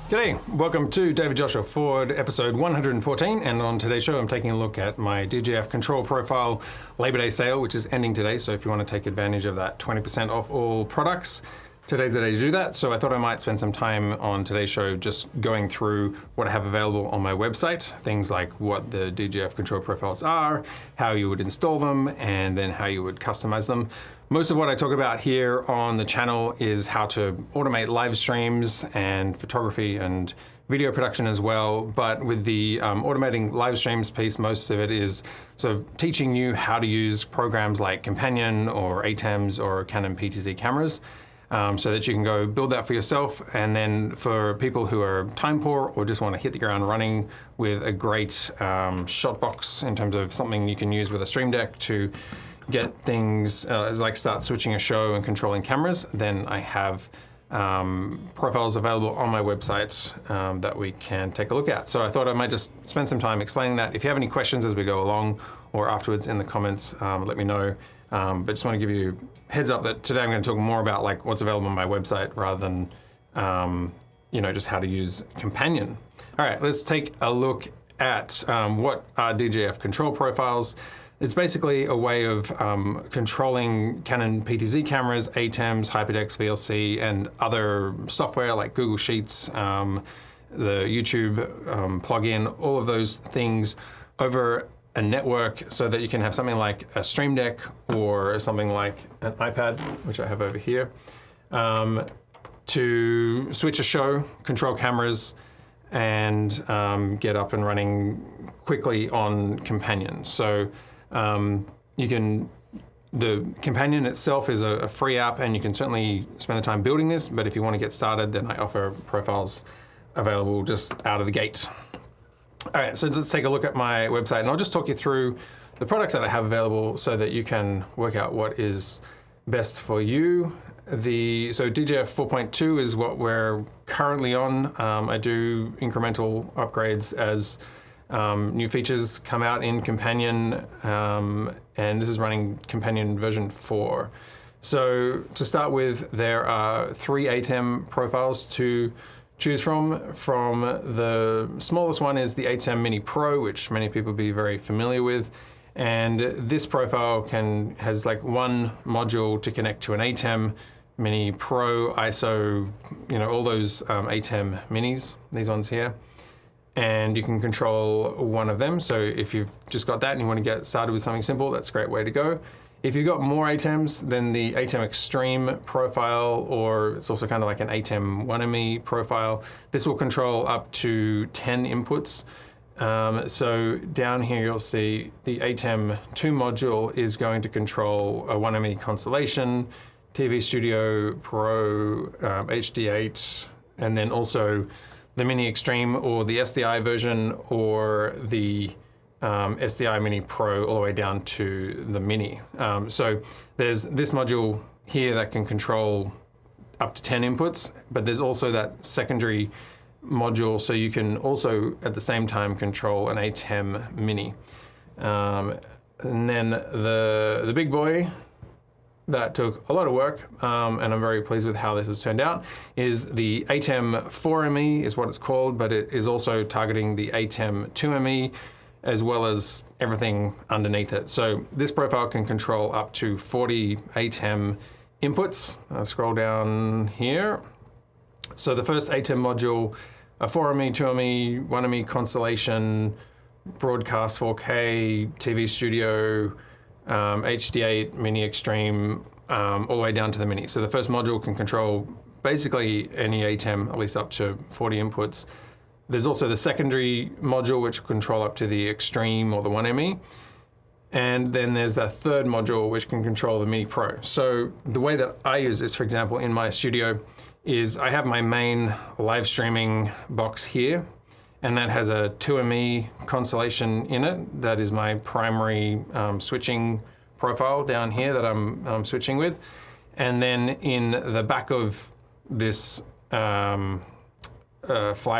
G'day, welcome to David Joshua Ford, episode 114, and on today's show I'm taking a look at my DJF Control Profile Labor Day sale, which is ending today, so if you want to take advantage of that 20% off all products, today's the day to do that. So I thought I might spend some time on today's show just going through what I have available on my website, things like what the DJF Control Profiles are, how you would install them, and then how you would customize them. Most of what I talk about here on the channel is how to automate live streams and photography and video production as well. But with the automating live streams piece, most of it is sort of teaching you how to use programs like Companion or ATEMs or Canon PTZ cameras so that you can go build that for yourself. And then for people who are time poor or just want to hit the ground running with a great shot box in terms of something you can use with a Stream Deck to get things like start switching a show and controlling cameras, then I have profiles available on my website that we can take a look at. So I thought I might just spend some time explaining that. If you have any questions as we go along or afterwards in the comments, let me know. But just want to give you a heads up that today I'm going to talk more about like what's available on my website rather than just how to use Companion. All right, let's take a look at what are DJF Control Profiles. It's basically a way of controlling Canon PTZ cameras, ATEMs, Hyperdecks, VLC, and other software like Google Sheets, the YouTube plugin, all of those things over a network so that you can have something like a Stream Deck or something like an iPad, which I have over here, to switch a show, control cameras, and get up and running quickly on Companion. So the Companion itself is a free app and you can certainly spend the time building this, but if you want to get started, then I offer profiles available just out of the gate. All right, so let's take a look at my website and I'll just talk you through the products that I have available so that you can work out what is best for you. So DJF 4.2 is what we're currently on. I do incremental upgrades as new features come out in Companion, and this is running Companion version 4. So to start with, there are 3 ATEM profiles to choose from. From the smallest one is the ATEM Mini Pro, which many people will be very familiar with. And this profile has like one module to connect to an ATEM Mini Pro, ISO, all those ATEM minis, these ones here. And you can control one of them. So if you've just got that and you want to get started with something simple, that's a great way to go. If you've got more ATEMs, then the ATEM Extreme profile, or it's also kind of like an ATEM 1ME profile, this will control up to 10 inputs. So down here you'll see the ATEM 2 module is going to control a 1ME Constellation, TV Studio Pro, HD8, and then also the Mini Extreme or the SDI version or the SDI Mini Pro all the way down to the Mini. So there's this module here that can control up to 10 inputs, but there's also that secondary module so you can also at the same time control an ATEM Mini. And then the big boy that took a lot of work, and I'm very pleased with how this has turned out, is the ATEM 4ME is what it's called, but it is also targeting the ATEM 2ME as well as everything underneath it. So this profile can control up to 40 ATEM inputs. I'll scroll down here. So the first ATEM module, a 4ME, 2ME, 1ME Constellation, broadcast 4K, TV Studio, HD8, Mini Extreme, all the way down to the Mini. So the first module can control basically any ATEM, at least up to 40 inputs. There's also the secondary module, which will control up to the Extreme or the 1ME. And then there's that third module, which can control the Mini Pro. So the way that I use this, for example, in my studio, is I have my main live streaming box here, and that has a 2ME Constellation in it. That is my primary switching profile down here that I'm switching with. And then in the back of this fly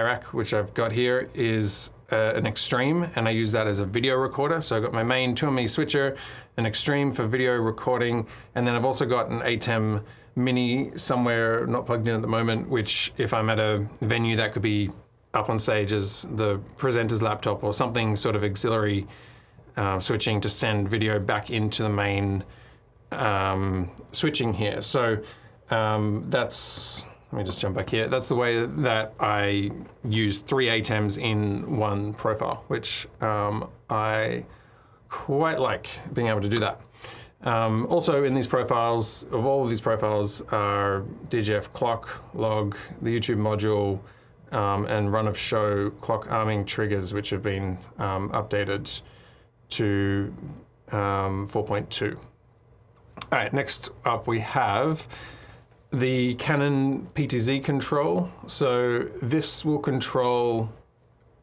rack, which I've got here, is an Extreme, and I use that as a video recorder. So I've got my main 2ME switcher, an Extreme for video recording, and then I've also got an ATEM Mini somewhere not plugged in at the moment, which if I'm at a venue, that could be up on stage as the presenter's laptop or something sort of auxiliary switching to send video back into the main switching here. So that's, let me just jump back here. That's the way that I use 3 ATEMs in one profile, which I quite like being able to do that. Also in these profiles, of all of these profiles, are DJF clock, log, the YouTube module, and run of show clock arming triggers, which have been updated to 4.2. All right, next up we have the Canon PTZ control. So this will control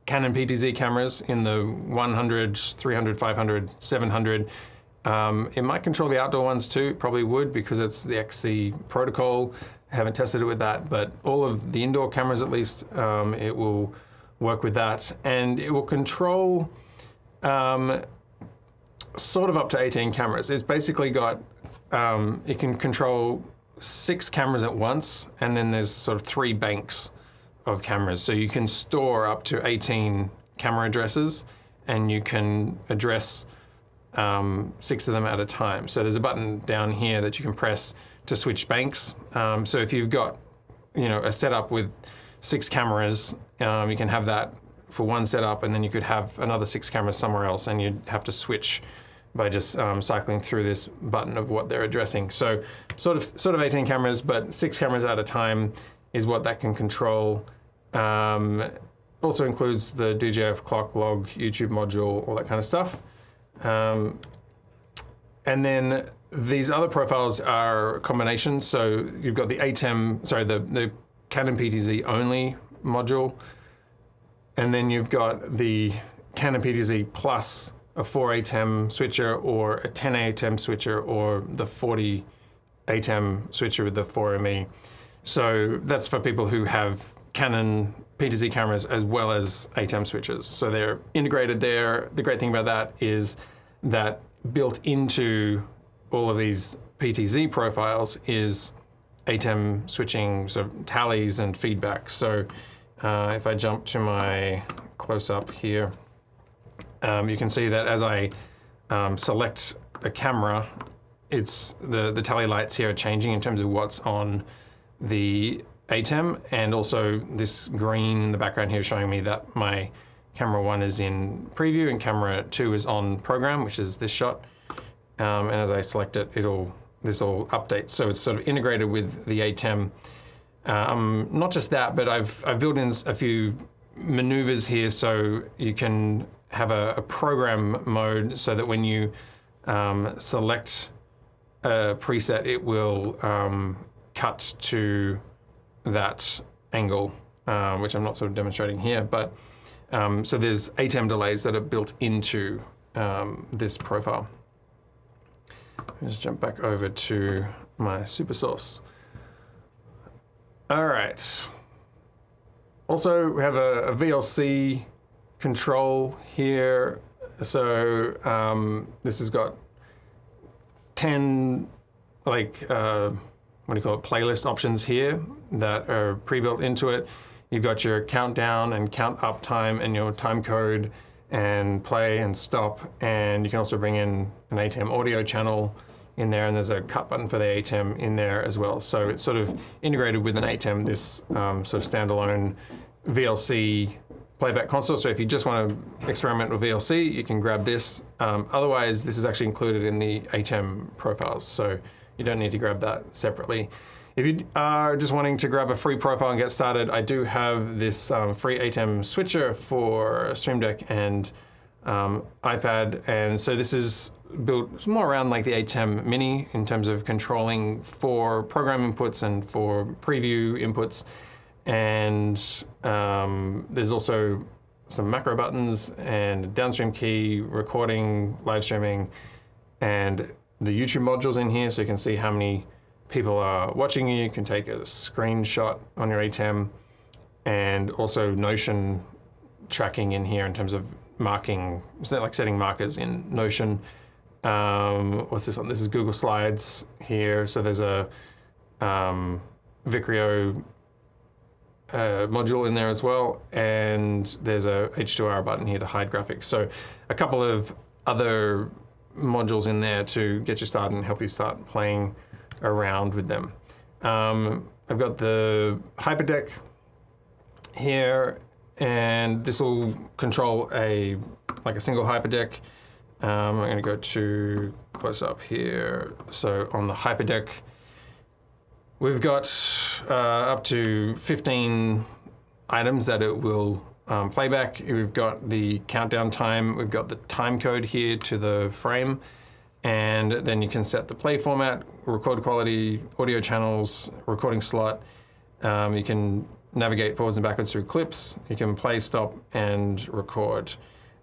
Canon PTZ cameras in the 100, 300, 500, 700. It might control the outdoor ones too, probably would, because it's the XC protocol. I haven't tested it with that, but all of the indoor cameras at least, it will work with that. And it will control sort of up to 18 cameras. It's basically got, it can control 6 cameras at once, and then there's sort of 3 banks of cameras. So you can store up to 18 camera addresses, and you can address 6 of them at a time. So there's a button down here that you can press to switch banks. So if you've got, you know, a setup with 6 cameras, you can have that for one setup, and then you could have another 6 cameras somewhere else, and you'd have to switch by just cycling through this button of what they're addressing. So sort of 18 cameras, but 6 cameras at a time is what that can control. Also includes the DJF clock, log, YouTube module, all that kind of stuff. And then these other profiles are combinations. So you've got the ATEM, sorry, the Canon PTZ only module, and then you've got the Canon PTZ plus a 4 ATEM switcher, or a 10 ATEM switcher, or the 40 ATEM switcher with the 4ME. So that's for people who have Canon PTZ cameras as well as ATEM switches. So they're integrated there. The great thing about that is that built into all of these PTZ profiles is ATEM switching sort of tallies and feedback. So if I jump to my close-up here, you can see that as I select a camera, it's the tally lights here are changing in terms of what's on the ATEM, and also this green in the background here showing me that my camera 1 is in preview and camera 2 is on program, which is this shot. And as I select it, this all updates. So it's sort of integrated with the ATEM. Not just that, but I've built in a few maneuvers here, so you can have a program mode, so that when you select a preset, it will cut to that angle, which I'm not sort of demonstrating here, but so there's ATEM delays that are built into this profile. Let's jump back over to my super source. All right. Also, we have a VLC control here. So this has got 10, like, what do you call it, playlist options here that are pre-built into it. You've got your countdown and count up time and your time code and play and stop. And you can also bring in an ATEM audio channel in there, and there's a cut button for the ATEM in there as well. So it's sort of integrated with an ATEM, this sort of standalone VLC playback console. So if you just want to experiment with VLC, you can grab this. Otherwise, this is actually included in the ATEM profiles, so you don't need to grab that separately. If you are just wanting to grab a free profile and get started, I do have this free ATEM switcher for Stream Deck and iPad, and so this is built more around like the ATEM Mini in terms of controlling for program inputs and for preview inputs. And there's also some macro buttons and downstream key, recording, live streaming, and the YouTube modules in here, so you can see how many people are watching you. You can take a screenshot on your ATEM, and also Notion tracking in here in terms of marking, like setting markers in Notion. What's this one? This is Google Slides here. So there's a Vicrio module in there as well, and there's a H2R button here to hide graphics. So a couple of other modules in there to get you started and help you start playing around with them. I've got the Hyperdeck here, and this will control like a single Hyperdeck. I'm going to go to close up here. So on the Hyperdeck, we've got up to 15 items that it will play back. We've got the countdown time. We've got the time code here to the frame. And then you can set the play format, record quality, audio channels, recording slot. You can navigate forwards and backwards through clips. You can play, stop, and record.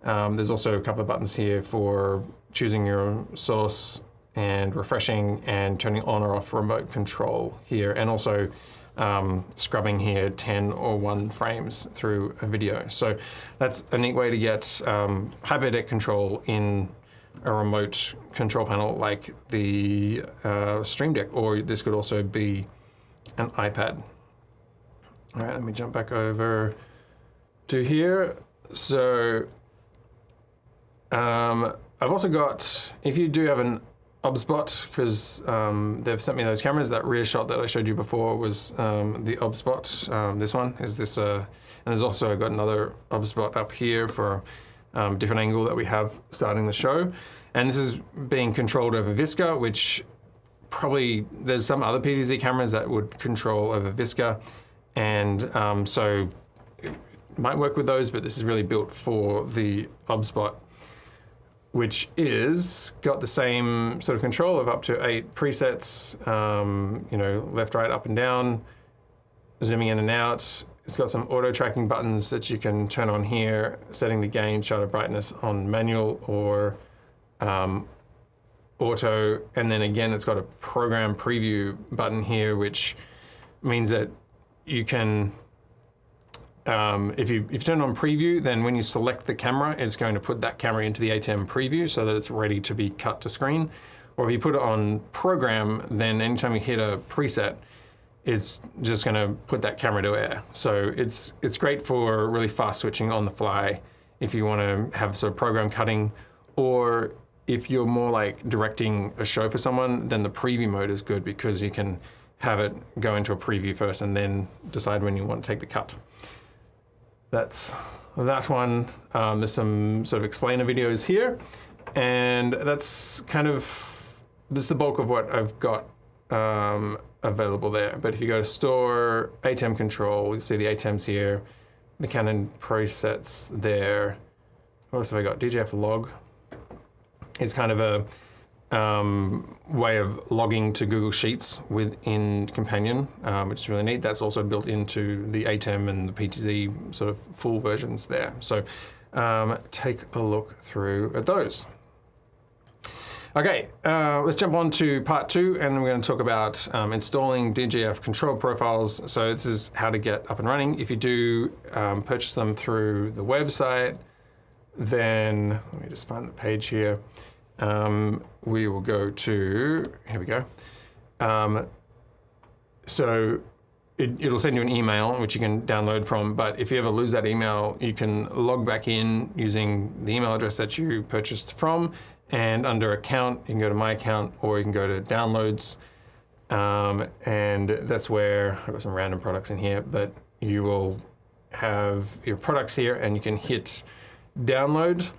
There's also a couple of buttons here for choosing your source and refreshing and turning on or off remote control here, and also scrubbing here 10 or 1 frames through a video. So that's a neat way to get Hyperdeck control in a remote control panel like the Stream Deck, or this could also be an iPad. All right, let me jump back over to here. So I've also got, if you do have an OBSBot, because they've sent me those cameras, that rear shot that I showed you before was the OBSBot. This one is this, and there's also got another OBSBot up here for different angle that we have starting the show. And this is being controlled over Visca, which probably, there's some other PTZ cameras that would control over Visca. And so it might work with those, but this is really built for the OBSBot, which is got the same sort of control of up to 8 presets, you know, left, right, up and down, zooming in and out. It's got some auto tracking buttons that you can turn on here, setting the gain, shutter brightness on manual or auto. And then again, it's got a program preview button here, which means that you can, if you turn on preview, then when you select the camera, it's going to put that camera into the ATEM preview so that it's ready to be cut to screen. Or if you put it on program, then anytime you hit a preset, it's just going to put that camera to air. So it's great for really fast switching on the fly if you want to have sort of program cutting, or if you're more like directing a show for someone, then the preview mode is good because you can have it go into a preview first and then decide when you want to take the cut. That's that one. There's some sort of explainer videos here, and that's kind of, this is the bulk of what I've got available there. But if you go to store, ATEM control, you see the ATEMs here, the Canon presets there. What else have I got? DJF log. It's kind of a way of logging to Google Sheets within Companion, which is really neat. That's also built into the ATEM and the PTZ sort of full versions there. So take a look through at those. Okay, let's jump on to part 2, and we're going to talk about installing DJF Control Profiles. So this is how to get up and running. If you do purchase them through the website, then let me just find the page here. We will go to, here we go. So it'll send you an email, which you can download from, but if you ever lose that email, you can log back in using the email address that you purchased from, and under account, you can go to my account, or you can go to downloads, and that's where, I've got some random products in here, but you will have your products here, and you can hit download.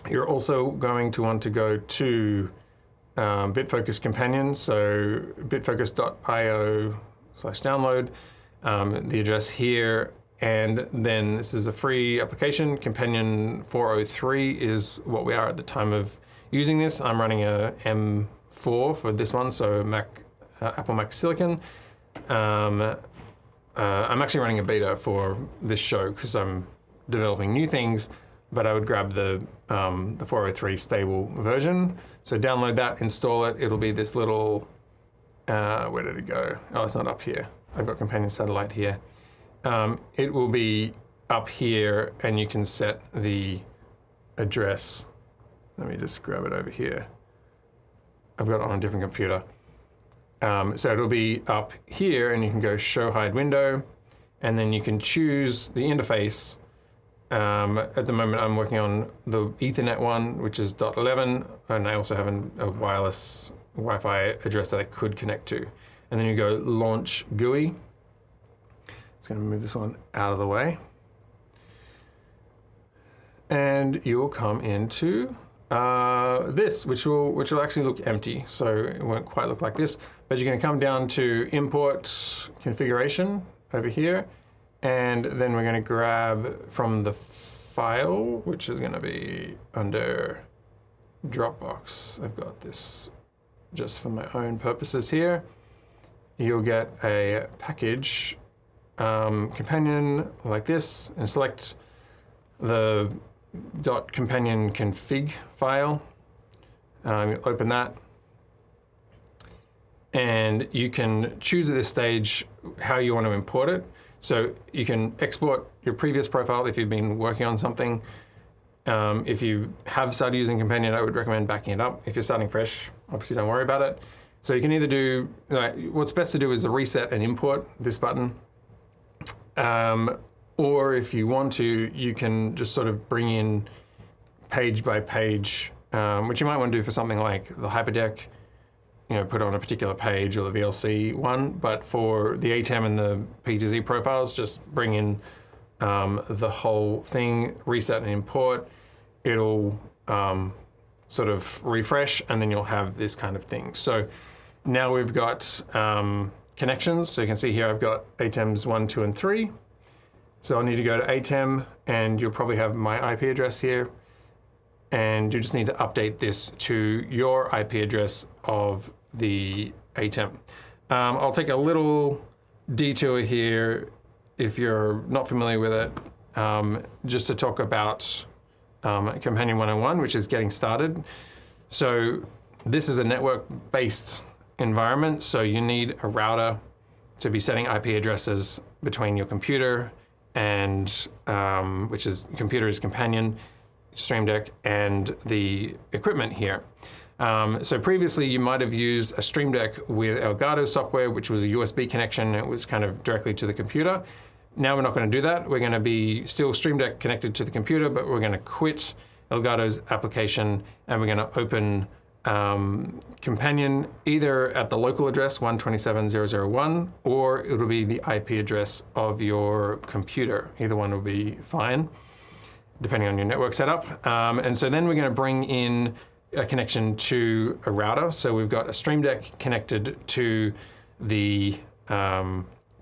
You're also going to want to go to Bitfocus Companion, so bitfocus.io/download, the address here, and then this is a free application. Companion 403 is what we are at the time of using this. I'm running a M4 for this one, so Apple Mac Silicon. I'm actually running a beta for this show because I'm developing new things, but I would grab the 403 stable version. So download that, install it. It'll be this little, where did it go? Oh, it's not up here. I've got Companion Satellite here. It will be up here and you can set the address. Let me just grab it over here. I've got it on a different computer. So it'll be up here and you can go show hide window and then you can choose the interface. At the moment I'm working on the Ethernet one, which is .11, and I also have a wireless Wi-Fi address that I could connect to. And then you go launch GUI. It's going to move this one out of the way. And you will come into this, which will actually look empty, so it won't quite look like this. But you're going to come down to import configuration over here, and then we're going to grab from the file, which is going to be under Dropbox. I've got this just for my own purposes here. You'll get a package companion like this, and select the .companion config file. You open that, and you can choose at this stage how you want to import it. So you can export your previous profile if you've been working on something. If you have started using Companion, I would recommend backing it up. If you're starting fresh, obviously don't worry about it. So you can either do, what's best to do is the reset and import, this button. Or if you want to, you can just sort of bring in page by page, which you might want to do for something like the Hyperdeck, put on a particular page, or the VLC one. But for the ATEM and the P2Z profiles, just bring in the whole thing, reset and import. It'll sort of refresh, and then you'll have this kind of thing. So now we've got connections. So you can see here I've got ATEMs 1, 2, and 3. So I need to go to ATEM, and you'll probably have my IP address here. And you just need to update this to your IP address of the ATEM. I'll take a little detour here if you're not familiar with it, just to talk about Companion 101, which is getting started. So this is a network-based environment, so you need a router to be setting IP addresses between your computer and, which is, computer is Companion, Stream Deck, and the equipment here. So previously you might have used a Stream Deck with Elgato software, which was a USB connection. It was kind of directly to the computer. Now we're not going to do that. We're going to be still Stream Deck connected to the computer, but we're going to quit Elgato's application, and we're going to open Companion either at the local address 127.0.0.1, or it'll be the IP address of your computer. Either one will be fine, depending on your network setup. And so then we're going to bring in a connection to a router. So we've got a Stream Deck connected to the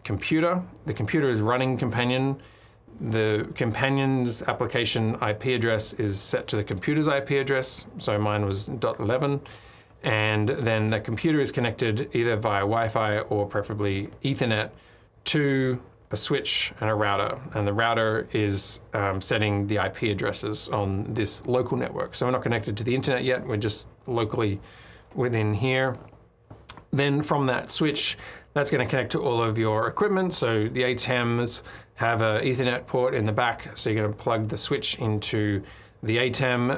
computer. The computer is running Companion. The Companion's application IP address is set to the computer's IP address. So mine was .11. And then the computer is connected either via Wi-Fi or preferably Ethernet to a switch and a router. And the router is setting the IP addresses on this local network. So we're not connected to the internet yet. We're just locally within here. Then from that switch, that's going to connect to all of your equipment. So the ATEMs have an Ethernet port in the back. So you're going to plug the switch into the ATEM.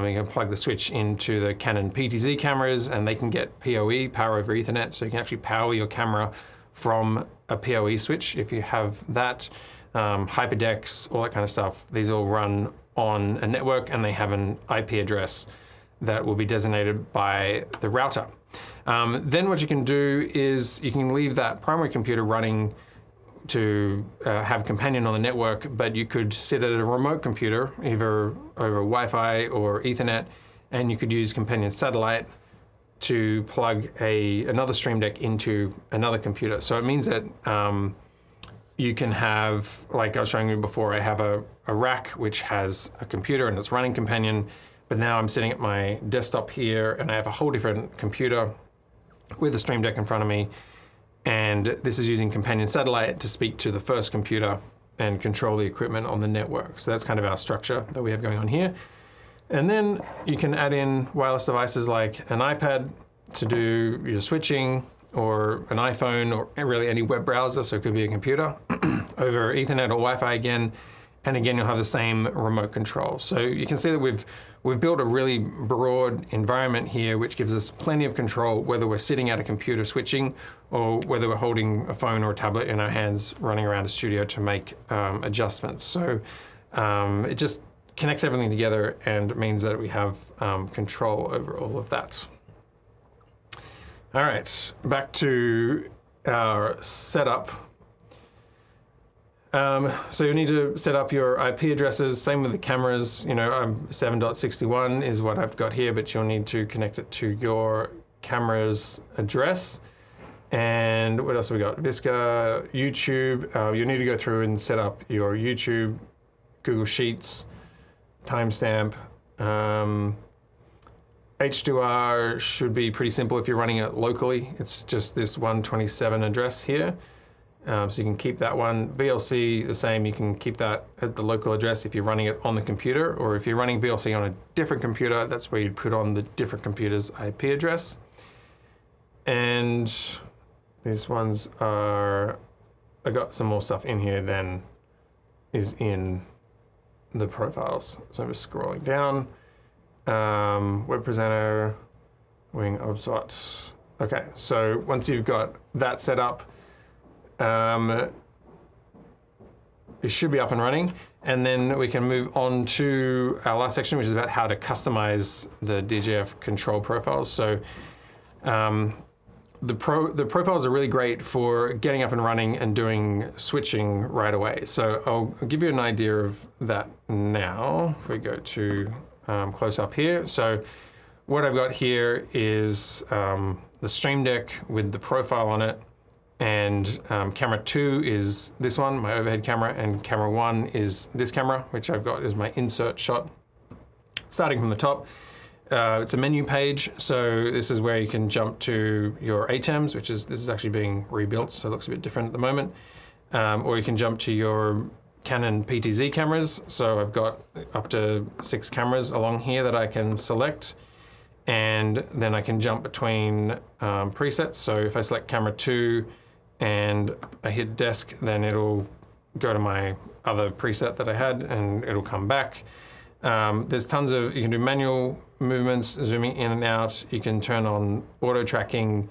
You can plug the switch into the Canon P2Z cameras, and they can get PoE, power over Ethernet. So you can actually power your camera from a PoE switch if you have that. Hyperdecks, all that kind of stuff. These all run on a network, and they have an IP address that will be designated by the router. Then what you can do is you can leave that primary computer running to have Companion on the network, but you could sit at a remote computer, either over Wi-Fi or Ethernet, and you could use Companion satellite to plug another Stream Deck into another computer. So it means that you can have, like I was showing you before, I have a rack which has a computer and it's running Companion, but now I'm sitting at my desktop here and I have a whole different computer with a Stream Deck in front of me, and this is using Companion satellite to speak to the first computer and control the equipment on the network. So that's kind of our structure that we have going on here. And then you can add in wireless devices like an iPad to do your switching, or an iPhone, or really any web browser, so it could be a computer, over Ethernet or Wi-Fi again. And again, you'll have the same remote control. So you can see that we've built a really broad environment here, which gives us plenty of control, whether we're sitting at a computer switching or whether we're holding a phone or a tablet in our hands running around a studio to make adjustments. So it just connects everything together and means that we have control over all of that. All right, back to our setup. So you need to set up your IP addresses, same with the cameras. You know, 7.61 is what I've got here, but you'll need to connect it to your camera's address. And what else have we got? Visca, YouTube. You need to go through and set up your YouTube, Google Sheets, timestamp. H2R should be pretty simple if you're running it locally. It's just this 127 address here. So you can keep that one. VLC, the same, you can keep that at the local address if you're running it on the computer, or if you're running VLC on a different computer, that's where you'd put on the different computer's IP address. And these ones are, I got some more stuff in here than is in the profiles. So I'm just scrolling down. Web presenter, wing obspot. Okay, so once you've got that set up, it should be up and running, and then we can move on to our last section, which is about how to customize the DJF control profiles. So the profiles are really great for getting up and running and doing switching right away. So I'll give you an idea of that now. If we go to close up here. So what I've got here is the Stream Deck with the profile on it. And camera 2 is this one, my overhead camera, and camera 1 is this camera, which I've got as my insert shot. Starting from the top, it's a menu page, so this is where you can jump to your ATEMs, this is actually being rebuilt, so it looks a bit different at the moment. Or you can jump to your Canon PTZ cameras, so I've got up to 6 cameras along here that I can select. And then I can jump between presets, so if I select camera 2, and I hit desk, then it'll go to my other preset that I had and it'll come back. There's tons of, you can do manual movements, zooming in and out. You can turn on auto tracking.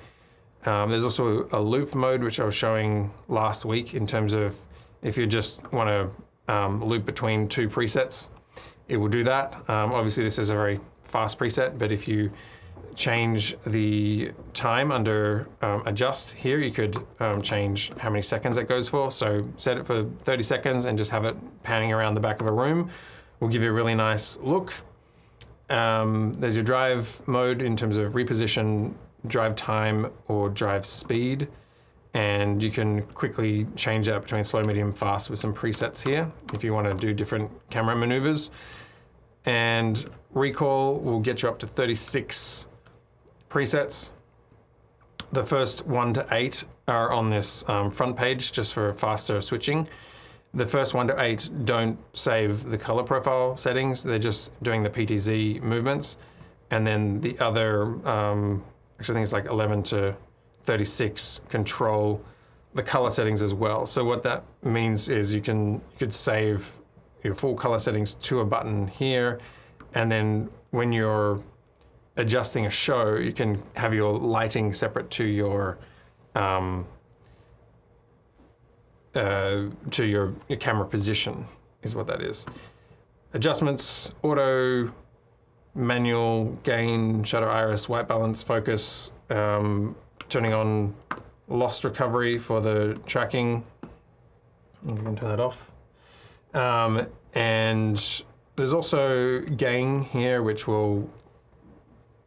There's also a loop mode, which I was showing last week in terms of if you just want to loop between 2 presets, it will do that. Obviously this is a very fast preset, but if you change the time under adjust here, you could change how many seconds it goes for. So set it for 30 seconds and just have it panning around the back of a room. Will give you a really nice look. There's your drive mode in terms of reposition, drive time, or drive speed. And you can quickly change that between slow, medium, fast with some presets here if you want to do different camera maneuvers. And recall will get you up to 36 presets. The first 1 to 8 are on this front page just for faster switching. The first 1 to 8 don't save the color profile settings. They're just doing the PTZ movements. And then the other, actually I think it's like 11 to 36 control the color settings as well. So what that means is you could save your full color settings to a button here, and then when you're adjusting a show, you can have your lighting separate to your camera position, is what that is. Adjustments, auto, manual, gain, shutter, iris, white balance, focus, turning on lost recovery for the tracking. You can turn that off. And there's also gain here, which will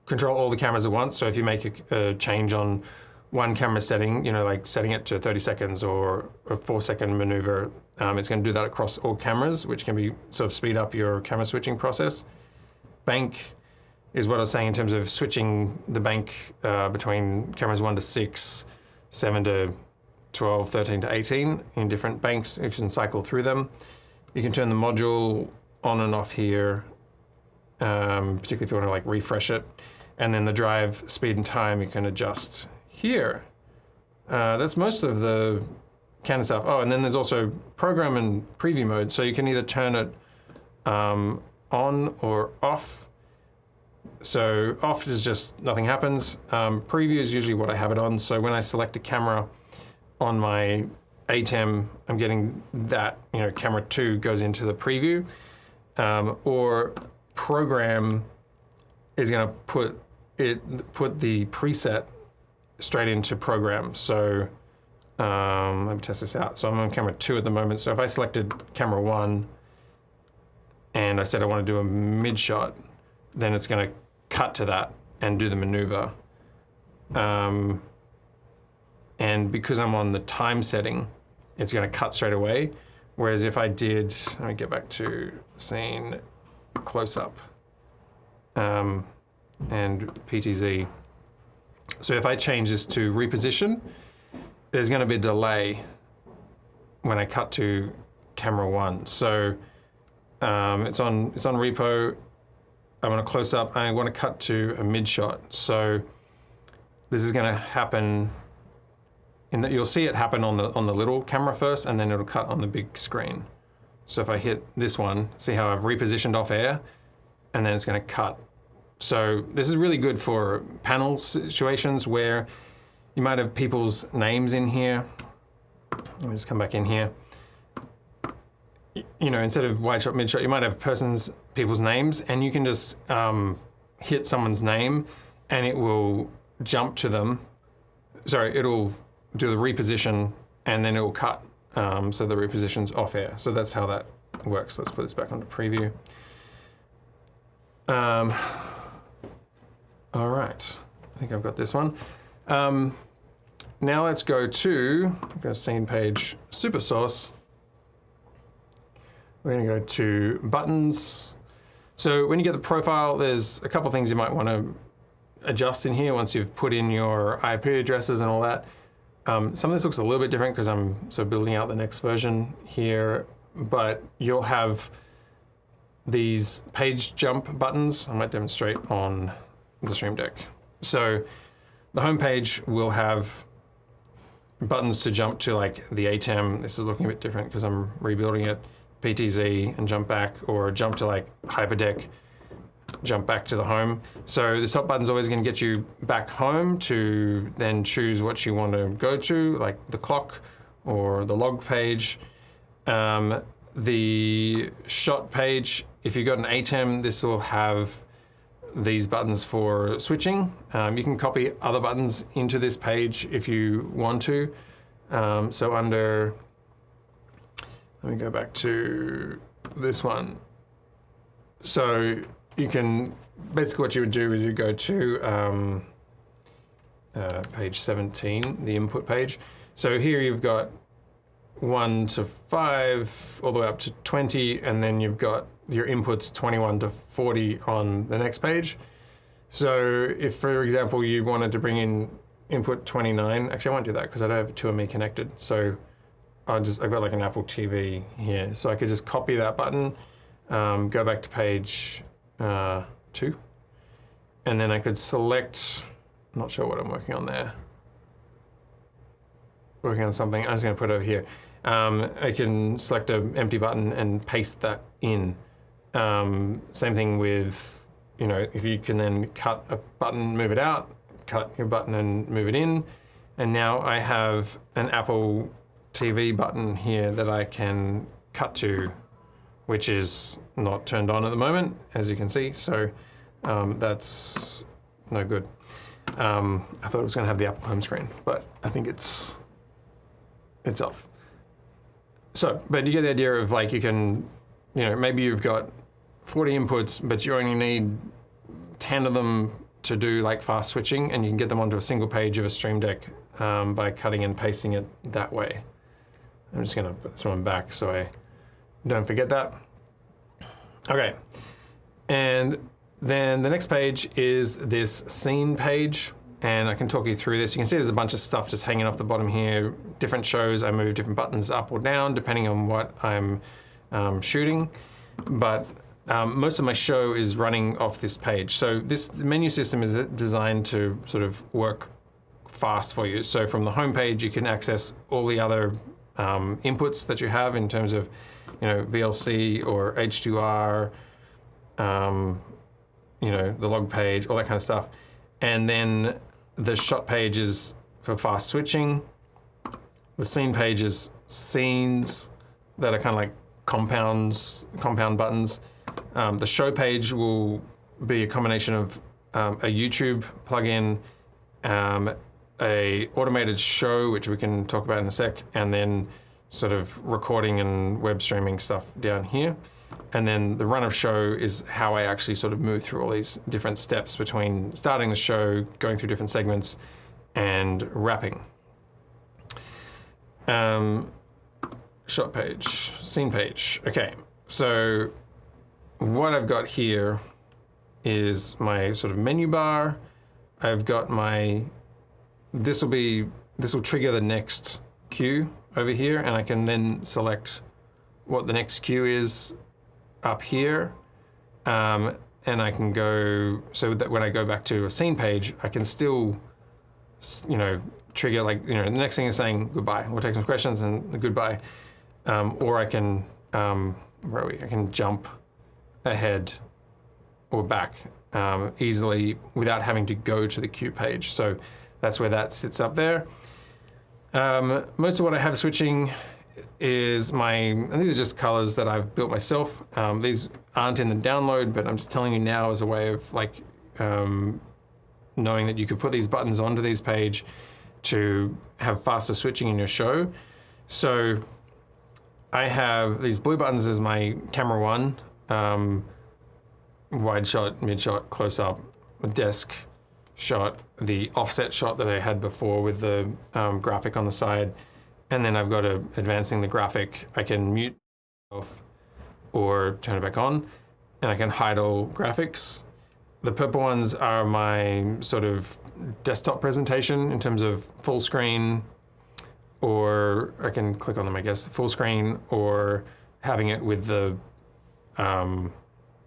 control all the cameras at once. So if you make a change on one camera setting, you know, like setting it to 30 seconds or a 4-second maneuver, it's going to do that across all cameras, which can be sort of speed up your camera switching process. Bank is what I was saying in terms of switching the bank between cameras 1 to 6, 7 to 12, 13 to 18 in different banks. You can cycle through them. You can turn the module on and off here, particularly if you want to like refresh it. And then the drive speed and time you can adjust here. That's most of the Canon stuff. Oh, and then there's also program and preview mode. So you can either turn it on or off. So off is just nothing happens. Preview is usually what I have it on. So when I select a camera on my ATEM, I'm getting that, you know, camera 2 goes into the preview. Or program is going to put the preset straight into program. So let me test this out. So I'm on camera 2 at the moment. So if I selected camera 1 and I said I want to do a mid shot, then it's going to cut to that and do the maneuver. And because I'm on the time setting, it's going to cut straight away. Whereas if I did, let me get back to scene close up and PTZ. So if I change this to reposition, there's going to be a delay when I cut to camera 1. So it's on repo. I want to close up. I want to cut to a mid shot. So this is going to happen in that you'll see it happen on the little camera first, and then it'll cut on the big screen. So if I hit this one, see how I've repositioned off air, and then it's going to cut. So this is really good for panel situations where you might have people's names in here. Let me just come back in here. You know, instead of wide shot, mid shot, you might have people's names, and you can just hit someone's name, and it will jump to them. Sorry, it'll do the reposition, and then it will cut. So the reposition's off air. So that's how that works. Let's put this back onto preview. All right, I think I've got this one. Now let's go to scene page super source. We're going to go to buttons. So when you get the profile, there's a couple things you might want to adjust in here once you've put in your IP addresses and all that. Some of this looks a little bit different because I'm sort of building out the next version here, but you'll have these page jump buttons. I might demonstrate on the Stream Deck. So the home page will have buttons to jump to, like the ATEM. This is looking a bit different because I'm rebuilding it. PTZ and jump back, or jump to like Hyperdeck, jump back to the home. So this top button's always going to get you back home to then choose what you want to go to, like the clock or the log page. The shot page, if you've got an ATEM, this will have these buttons for switching. You can copy other buttons into this page if you want to. So under, let me go back to this one. So you can, basically what you would do is you go to page 17, the input page. So here you've got 1 to 5, all the way up to 20, and then you've got your inputs 21 to 40 on the next page. So if, for example, you wanted to bring in input 29, actually I won't do that because I don't have 2 of me connected. So I've got like an Apple TV here. So I could just copy that button, go back to page 2, and then I could select, I'm not sure what I'm working on there. Working on something, I'm just gonna put it over here. I can select an empty button and paste that in. Same thing with, you know, if you can then cut a button, move it out, cut your button and move it in. And now I have an Apple TV button here that I can cut to, which is not turned on at the moment, as you can see. So that's no good. I thought it was gonna have the Apple home screen, but I think it's off. So, but you get the idea of, like, you can, you know, maybe you've got 40 inputs, but you only need 10 of them to do like fast switching, and you can get them onto a single page of a Stream Deck by cutting and pasting it that way. I'm just gonna put this one back so I don't forget that. Okay, and then the next page is this scene page, and I can talk you through this. You can see there's a bunch of stuff just hanging off the bottom here. Different shows, I move different buttons up or down depending on what I'm shooting. But most of my show is running off this page. So this menu system is designed to sort of work fast for you. So from the home page, you can access all the other inputs that you have in terms of, you know, VLC or H2R, you know, the log page, all that kind of stuff. And then the shot page is for fast switching. The scene page is scenes that are kind of like compound buttons. The show page will be a combination of a YouTube plugin, a automated show, which we can talk about in a sec, and then sort of recording and web streaming stuff down here. And then the run of show is how I actually sort of move through all these different steps between starting the show, going through different segments, and wrapping. Shot page, scene page. Okay, so what I've got here is my sort of menu bar. I've got my, this will trigger the next cue over here, and I can then select what the next cue is up here. And I can go, so that when I go back to a scene page, I can still, you know, trigger, like, you know, the next thing is saying goodbye. We'll take some questions and goodbye. Or I can, where are we? I can jump ahead or back easily without having to go to the cue page. So that's where that sits up there. Most of what I have switching is and these are just colors that I've built myself. These aren't in the download, but I'm just telling you now as a way of like knowing that you could put these buttons onto this page to have faster switching in your show. So I have these blue buttons as my camera 1, wide shot, mid shot, close up, desk shot, the offset shot that I had before with the graphic on the side. And then I've got advancing the graphic. I can mute off or turn it back on, and I can hide all graphics. The purple ones are my sort of desktop presentation in terms of full screen, or I can click on them, I guess, full screen, or having it with the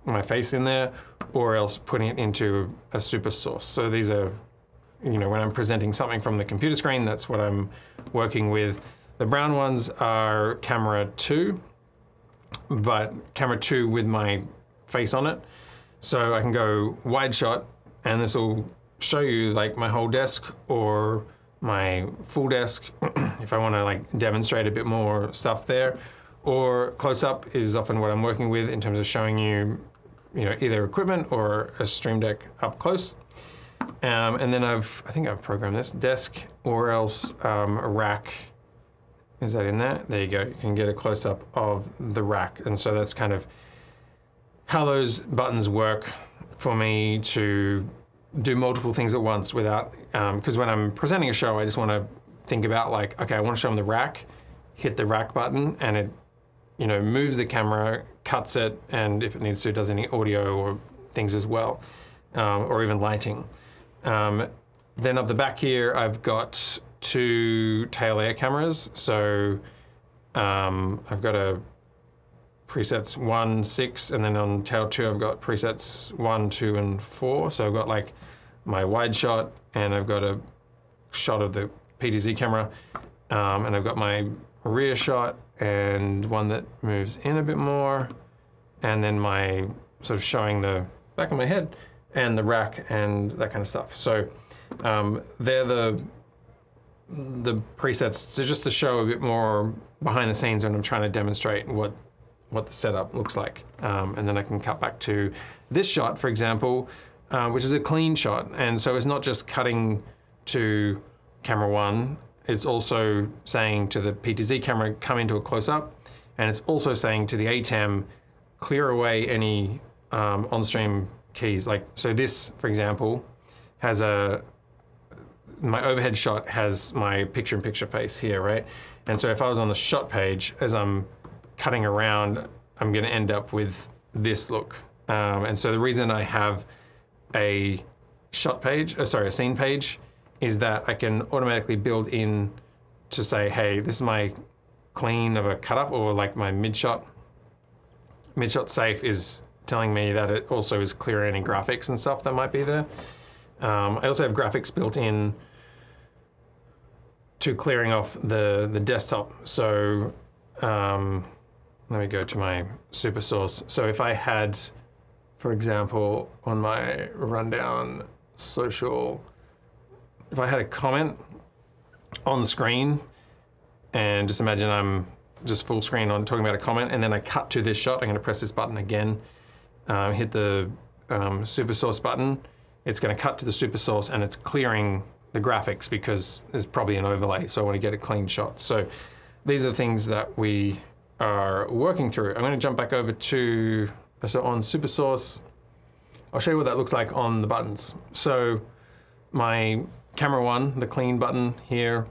my face in there, or else putting it into a super source. So these are, you know, when I'm presenting something from the computer screen, that's what I'm working with. The brown ones are camera 2, but camera 2 with my face on it. So I can go wide shot, and this will show you like my whole desk or my full desk if I want to like demonstrate a bit more stuff there. Or close up is often what I'm working with in terms of showing you, you know, either equipment or a Stream Deck up close. And then I think I've programmed this desk, or else a rack. Is that in there? There you go. You can get a close up of the rack. And so that's kind of how those buttons work for me to do multiple things at once without, because when I'm presenting a show, I just want to think about like, okay, I want to show them the rack, hit the rack button, and it, you know, moves the camera, cuts it, and if it needs to, does any audio or things as well, or even lighting. Then up the back here, I've got 2 tail air cameras. So I've got a presets 1, 6, and then on tail 2, I've got presets 1, 2, and 4. So I've got like my wide shot, and I've got a shot of the PTZ camera, and I've got my rear shot, and one that moves in a bit more, and then my sort of showing the back of my head and the rack and that kind of stuff. So they're the presets, so just to show a bit more behind the scenes when I'm trying to demonstrate what the setup looks like. And then I can cut back to this shot, for example, which is a clean shot. And so it's not just cutting to camera 1, it's also saying to the PTZ camera, come into a close-up, and it's also saying to the ATEM, clear away any on-stream keys. Like, so this, for example, has my overhead shot has my picture-in-picture face here, right? And so if I was on the shot page, as I'm cutting around, I'm gonna end up with this look. And so the reason I have a shot page, a scene page, is that I can automatically build in to say, hey, this is my clean of a cut up, or like my mid shot. Mid shot safe is telling me that it also is clearing any graphics and stuff that might be there. I also have graphics built in to clearing off the desktop. So let me go to my super source. So if I had, for example, on my rundown social, if I had a comment on the screen, and just imagine I'm just full screen on talking about a comment, and then I cut to this shot, I'm gonna press this button again, hit the super source button, it's gonna cut to the super source and it's clearing the graphics because there's probably an overlay, so I wanna get a clean shot. So these are the things that we are working through. I'm gonna jump back over to, so on super source, I'll show you what that looks like on the buttons. So my camera one, the clean button here,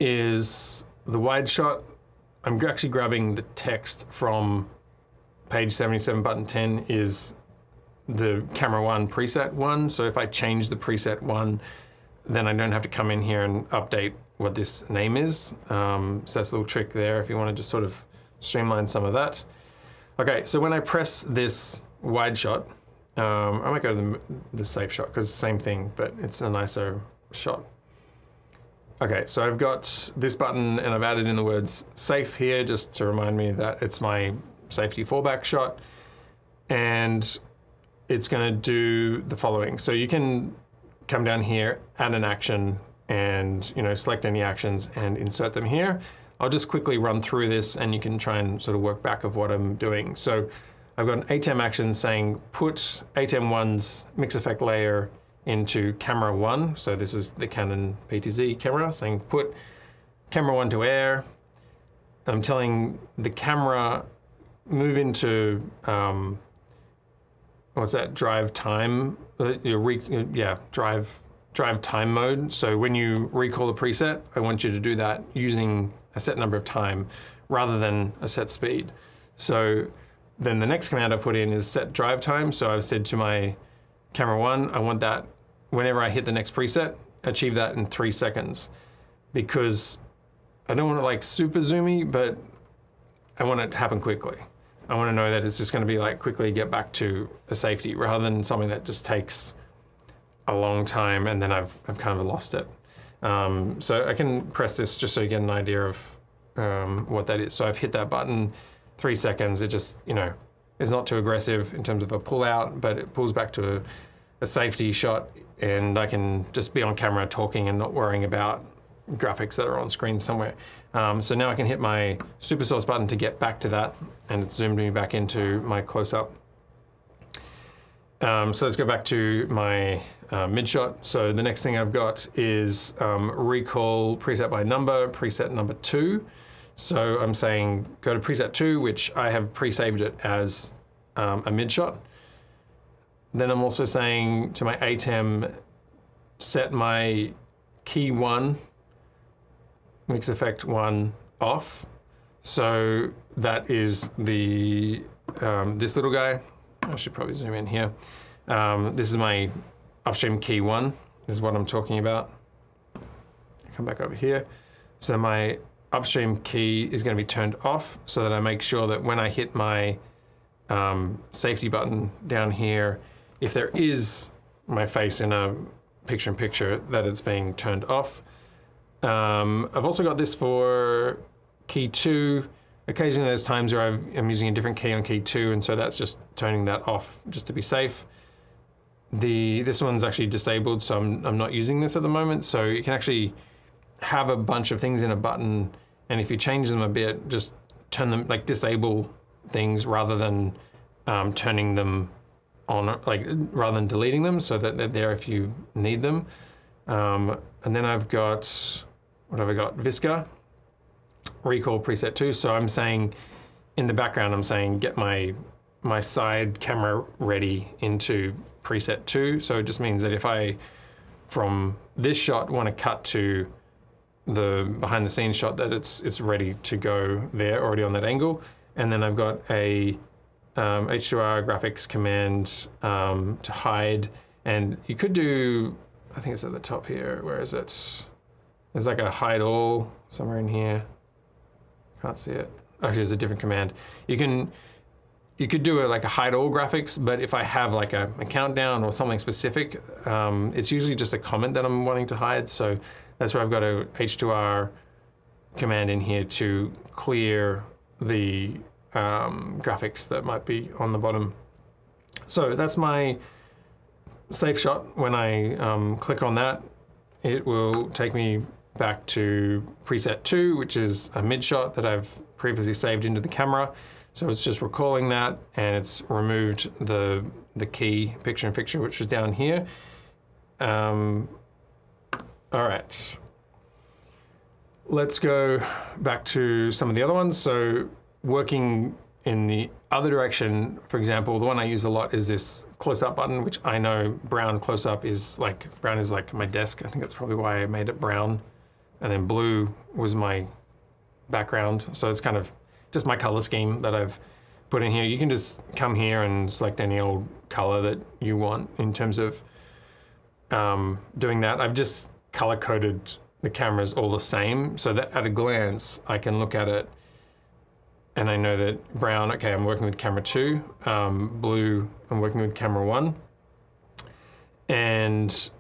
is the wide shot. I'm actually grabbing the text from page 77, button 10 is the camera one preset one. So if I change the preset one, then I don't have to come in here and update what this name is. So that's a little trick there if you want to just sort of streamline some of that. Okay, so when I press this wide shot, I might go to the safe shot because it's the same thing, but it's a nicer shot. Okay, so I've got this button and I've added in the words safe here just to remind me that it's my safety fallback shot. And it's gonna do the following. So you can come down here, add an action, and select any actions and insert them here. I'll just quickly run through this and you can try and sort of work back of what I'm doing. So I've got an ATEM action saying put ATEM 1's mix effect layer into camera 1. So this is the Canon PTZ camera, saying put camera 1 to air. I'm telling the camera move into, what's that, drive time? Drive time mode. So when you recall the preset, I want you to do that using a set number of time rather than a set speed. So then the next command I put in is set drive time. So I've said to my camera 1, I want that whenever I hit the next preset, achieve that in 3 seconds, because I don't want it like super zoomy, but I want it to happen quickly. I want to know that it's just going to be like quickly get back to a safety rather than something that just takes a long time and then I've kind of lost it. So I can press this just so you get an idea of what that is. So I've hit that button, 3 seconds. It just, is not too aggressive in terms of a pull out, but it pulls back to a safety shot, and I can just be on camera talking and not worrying about graphics that are on screen somewhere. So now I can hit my super source button to get back to that, and it's zoomed me back into my close-up. So let's go back to my mid shot. So the next thing I've got is recall preset by number, preset number 2. So I'm saying go to preset 2, which I have pre-saved it as a mid shot. Then I'm also saying to my ATEM, set my key 1, mix effect 1 off. So that is the this little guy. I should probably zoom in here. This is my upstream key 1. This is what I'm talking about. Come back over here. So my upstream key is going to be turned off so that I make sure that when I hit my safety button down here, if there is my face in a picture-in-picture, that it's being turned off. I've also got this for key 2. Occasionally there's times where I'm using a different key on key 2, and so that's just turning that off just to be safe. This one's actually disabled, so I'm not using this at the moment. So you can actually have a bunch of things in a button, and if you change them a bit, just turn them, like disable things rather than turning them on, like rather than deleting them, so that they're there if you need them. And then I've got, what have I got? Visca, recall preset 2. So I'm saying in the background, I'm saying get my side camera ready into preset 2. So it just means that if I, from this shot, want to cut to the behind the scenes shot, that it's ready to go there already on that angle. And then I've got a H2R graphics command to hide. And you could do, I think it's at the top here, where is it? There's like a hide all somewhere in here. Can't see it. Actually, there's a different command. You could do like a hide all graphics, but if I have like a countdown or something specific, it's usually just a comment that I'm wanting to hide. So That's where I've got a H2R command in here to clear the graphics that might be on the bottom. So that's my safe shot. When I click on that, it will take me back to preset 2, which is a mid shot that I've previously saved into the camera. So it's just recalling that, and it's removed the key picture in picture, which was down here. All right. Let's go back to some of the other ones. So working in the other direction, for example, the one I use a lot is this close-up button, which I know brown close-up is like, brown is like my desk. I think that's probably why I made it brown. And then blue was my background. So it's kind of just my color scheme that I've put in here. You can just come here and select any old color that you want in terms of doing that. I've just color-coded the cameras all the same so that at a glance I can look at it and I know that brown, okay, I'm working with camera 2, blue, I'm working with camera 1. And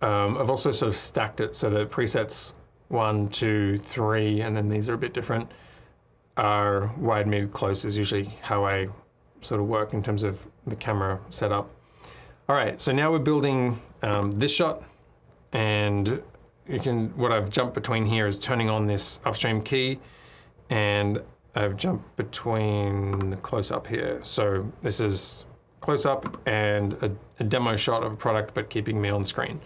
I've also sort of stacked it so the presets 1, 2, 3, and then these are a bit different, are wide, mid, close is usually how I sort of work in terms of the camera setup. All right, so now we're building this shot, and you can, what I've jumped between here is turning on this upstream key, and I've jumped between the close-up here. So this is close-up and a demo shot of a product, but keeping me on screen.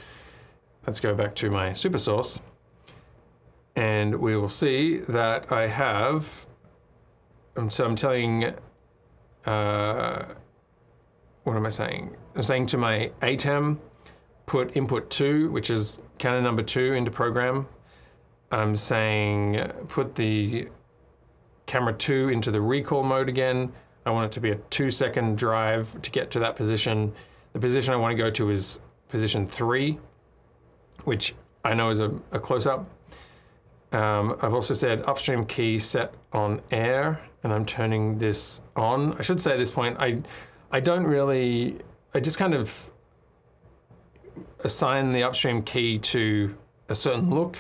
Let's go back to my super source, and we will see that I have, so I'm telling, what am I saying? I'm saying to my ATEM, put input 2, which is Canon number 2 into program. I'm saying put the camera 2 into the recall mode again. I want it to be a 2-second drive to get to that position. The position I want to go to is position 3, which I know is a close-up. I've also said upstream key set on air, and I'm turning this on. I should say at this point, I don't really, I just kind of assign the upstream key to a certain look,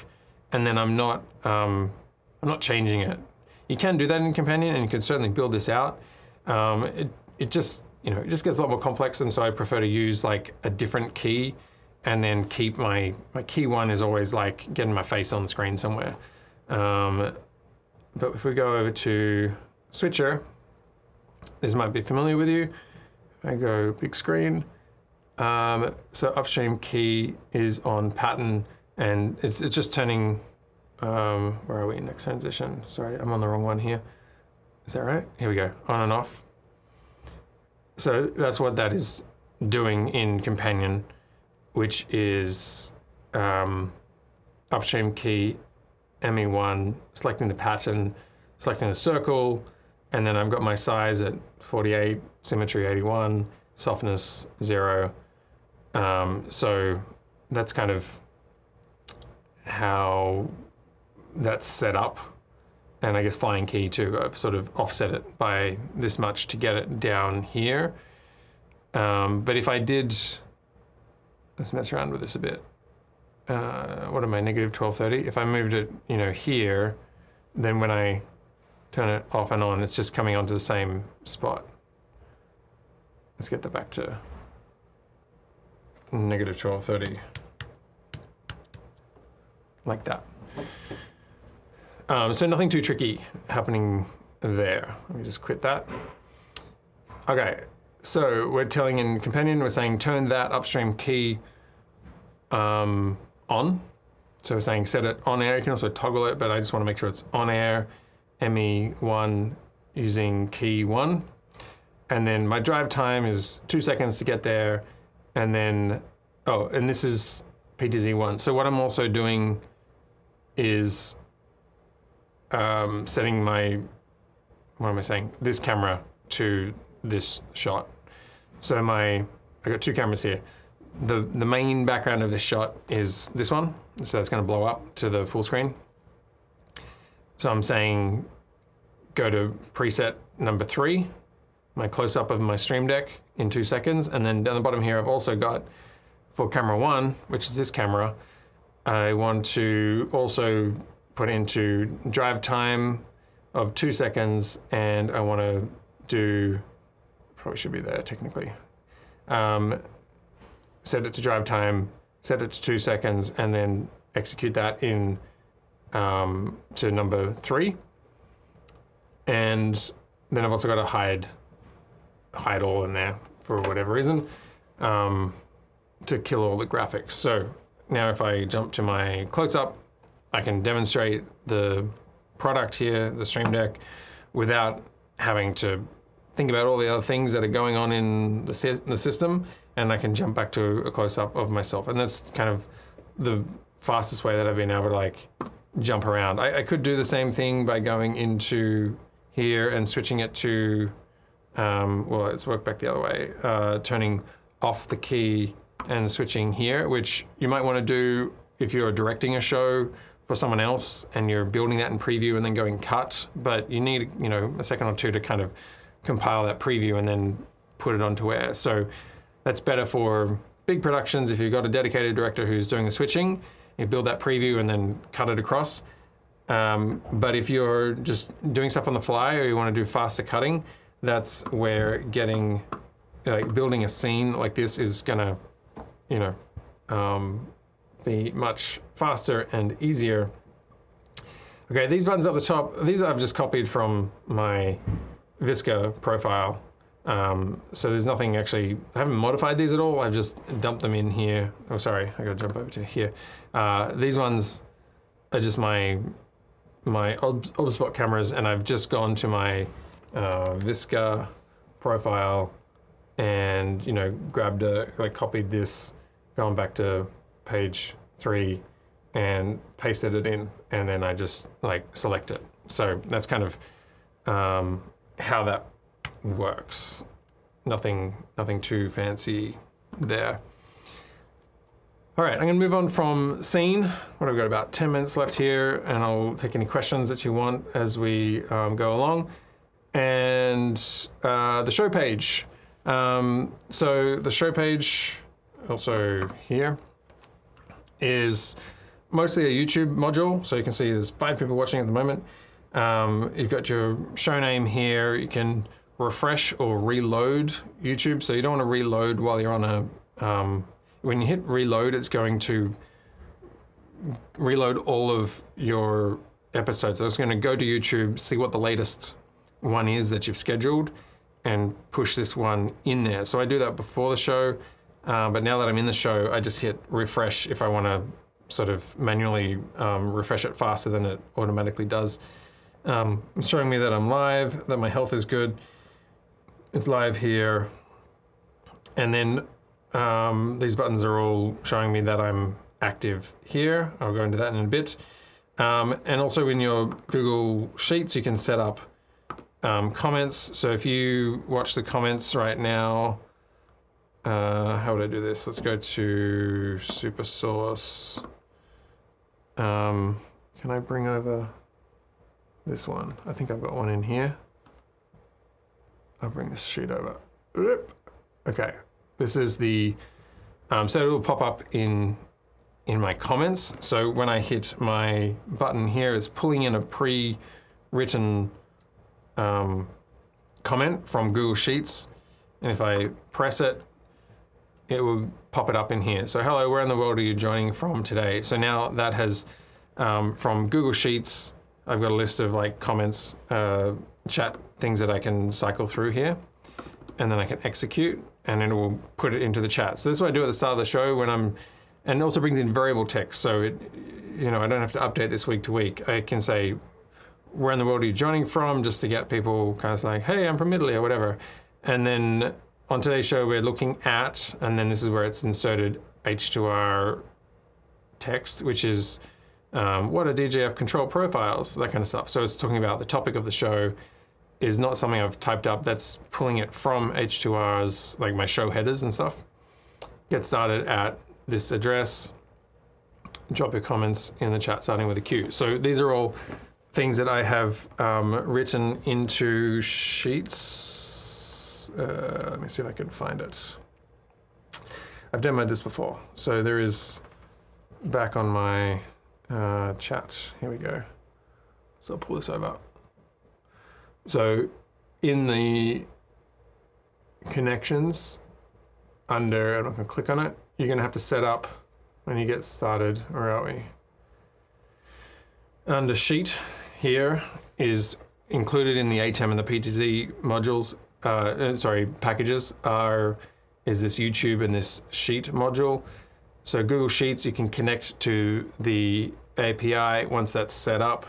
and then I'm not changing it. You can do that in Companion, and you can certainly build this out. It just, you know, it just gets a lot more complex, and so I prefer to use like a different key, and then keep my key 1 is always like getting my face on the screen somewhere. But if we go over to Switcher, this might be familiar with you. I go big screen. So upstream key is on pattern, and it's just turning, where are we, next transition? Sorry, I'm on the wrong one here. Is that right? Here we go, on and off. So that's what that is doing in Companion, which is upstream key, ME1, selecting the pattern, selecting the circle, and then I've got my size at 48, symmetry 81, softness 0. So that's kind of how that's set up. And I guess flying key too, I've sort of offset it by this much to get it down here. But if I did, let's mess around with this a bit. What am I, negative 1230? If I moved it, you know, here, then when I turn it off and on, it's just coming onto the same spot. Let's get that back to negative 1230, like that. So nothing too tricky happening there. Let me just quit that. Okay, so we're telling in Companion, we're saying turn that upstream key on. So we're saying set it on air. You can also toggle it, but I just want to make sure it's on air. ME1 using key 1. And then my drive time is 2 seconds to get there. And then, oh, and this is PTZ1. So what I'm also doing is setting my, what am I saying? This camera to this shot. So I got 2 cameras here. The main background of this shot is this one. So it's going to blow up to the full screen. So I'm saying go to preset number 3, my close-up of my Stream Deck in 2 seconds. And then down the bottom here, I've also got for camera 1, which is this camera, I want to also put into drive time of 2 seconds, and I want to do, probably should be there technically, set it to drive time, set it to 2 seconds, and then execute that in to number 3. And then I've also got to hide all in there for whatever reason, to kill all the graphics. So now if I jump to my close-up, I can demonstrate the product here, the Stream Deck, without having to think about all the other things that are going on in the system, and I can jump back to a close-up of myself. And that's kind of the fastest way that I've been able to like jump around. I could do the same thing by going into here and switching it to, well, let's work back the other way, turning off the key and switching here, which you might want to do if you're directing a show for someone else and you're building that in preview and then going cut, but you need, you know, a second or two to kind of compile that preview and then put it onto air. So that's better for big productions. If you've got a dedicated director who's doing the switching, you build that preview and then cut it across. But if you're just doing stuff on the fly or you want to do faster cutting, that's where getting, like building a scene like this is gonna, you know, be much faster and easier. Okay, these buttons up the top, these I've just copied from my Visca profile. So there's nothing actually, I haven't modified these at all. I've just dumped them in here. Oh, sorry, I gotta jump over to here. These ones are just my OBSBot cameras, and I've just gone to my Visca profile and, you know, grabbed like copied this, going back to page 3 and pasted it in, and then I just like select it. So that's kind of how that works. Nothing too fancy there. All right, I'm gonna move on from scene. What have we got, about 10 minutes left here, and I'll take any questions that you want as we go along. And the show page. So the show page, also here, is mostly a YouTube module. So you can see there's 5 people watching at the moment. You've got your show name here. You can refresh or reload YouTube. So you don't want to reload while you're on a, when you hit reload, it's going to reload all of your episodes. So it's going to go to YouTube, see what the latest one is that you've scheduled, and push this one in there. So I do that before the show, but now that I'm in the show, I just hit refresh if I want to sort of manually refresh it faster than it automatically does. It's showing me that I'm live, that my health is good. It's live here. And then these buttons are all showing me that I'm active here. I'll go into that in a bit. And also in your Google Sheets, you can set up comments. So if you watch the comments right now, how would I do this? Let's go to Super Source. Can I bring over this one? I think I've got one in here. I'll bring this sheet over. Okay, this is the, so it will pop up in my comments. So when I hit my button here, it's pulling in a pre-written comment from Google Sheets. And if I press it, it will pop it up in here. So hello, where in the world are you joining from today? So now that has, from Google Sheets, I've got a list of like comments, chat things that I can cycle through here, and then I can execute, and it will put it into the chat. So this is what I do at the start of the show when I'm, and it also brings in variable text. So it, you know, I don't have to update this week to week. I can say, where in the world are you joining from, just to get people kind of like, hey, I'm from Italy or whatever. And then on today's show, we're looking at, and then this is where it's inserted H2R text, which is what are DJF Control Profiles, that kind of stuff. So it's talking about the topic of the show is not something I've typed up, that's pulling it from H2R's, like my show headers and stuff. Get started at this address, drop your comments in the chat starting with a Q. So these are all things that I have written into Sheets. Let me see if I can find it. I've demoed this before. So there is back on my chat. Here we go. So I'll pull this over. So in the connections under, I'm not going to click on it, you're going to have to set up when you get started. Where are we? Under sheet here is included in the ATEM and the PTZ modules, packages is this YouTube and this sheet module. So Google Sheets, you can connect to the API. Once that's set up,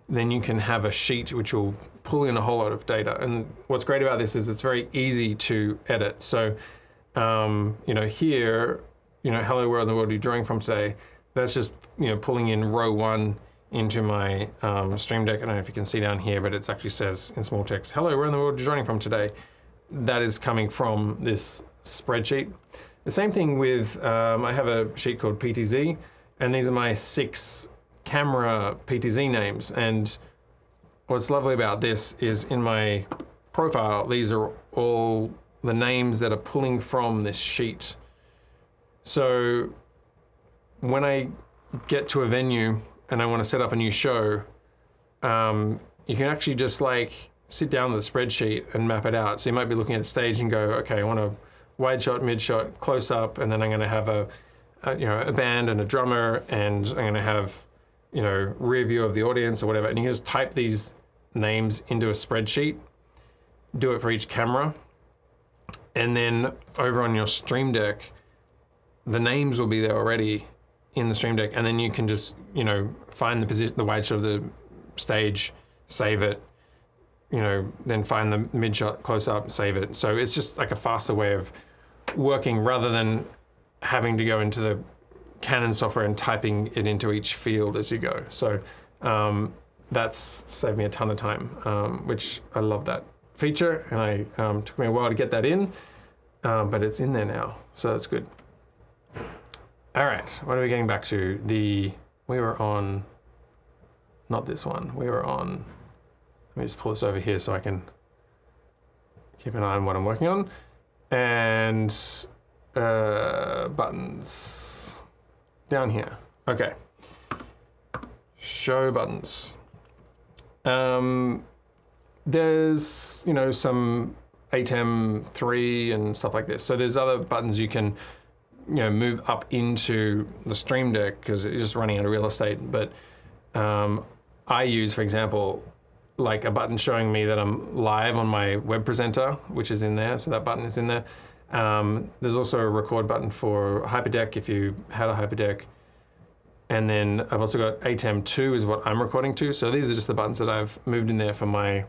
then you can have a sheet which will pull in a whole lot of data. And what's great about this is it's very easy to edit. So, you know, here, you know, hello, where in the world are you drawing from today? That's just, you know, pulling in row 1 into my Stream Deck. I don't know if you can see down here, but it actually says in small text, hello, where in the world are you joining from today? That is coming from this spreadsheet. The same thing with, I have a sheet called PTZ, and these are my 6 camera PTZ names. And what's lovely about this is in my profile, these are all the names that are pulling from this sheet. So when I get to a venue and I want to set up a new show, you can actually just like sit down with the spreadsheet and map it out. So you might be looking at a stage and go, okay, I want a wide shot, mid shot, close up, and then I'm going to have a band and a drummer, and I'm going to have, you know, rear view of the audience or whatever. And you can just type these names into a spreadsheet, do it for each camera, and then over on your Stream Deck, the names will be there already in the Stream Deck, and then you can just, you know, find the position, the wide shot of the stage, save it, you know, then find the mid shot, close up, save it. So it's just like a faster way of working rather than having to go into the Canon software and typing it into each field as you go. So that's saved me a ton of time, which I love that feature, and took me a while to get that in, but it's in there now, so that's good. All right, what are we getting back to? We were on, not this one, we were on, let me just pull this over here so I can keep an eye on what I'm working on. And buttons down here. Okay, show buttons. There's, you know, some ATEM 3 and stuff like this. So there's other buttons you can, you know, move up into the Stream Deck because it's just running out of real estate. But I use, for example, like a button showing me that I'm live on my web presenter, which is in there. So that button is in there. There's also a record button for Hyperdeck if you had a Hyperdeck. And then I've also got ATEM 2 is what I'm recording to. So these are just the buttons that I've moved in there for my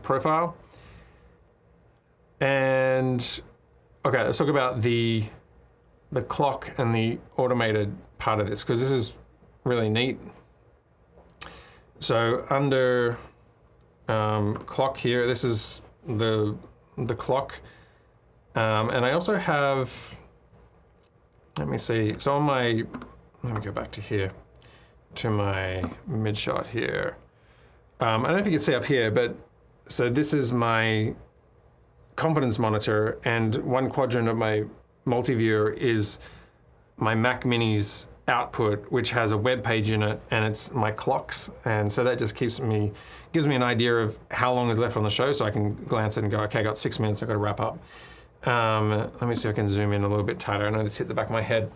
profile. And okay, let's talk about the clock and the automated part of this, because this is really neat. So under clock here, this is the clock. And I also have, let me see, so on my, let me go back to here, to my mid shot here. I don't know if you can see up here, but so this is my confidence monitor, and one quadrant of my multi-viewer is my Mac Mini's output, which has a web page in it, and it's my clocks. And so that just gives me an idea of how long is left on the show, so I can glance at it and go, okay, I got 6 minutes, I've got to wrap up. Let me see if I can zoom in a little bit tighter. I know this hit the back of my head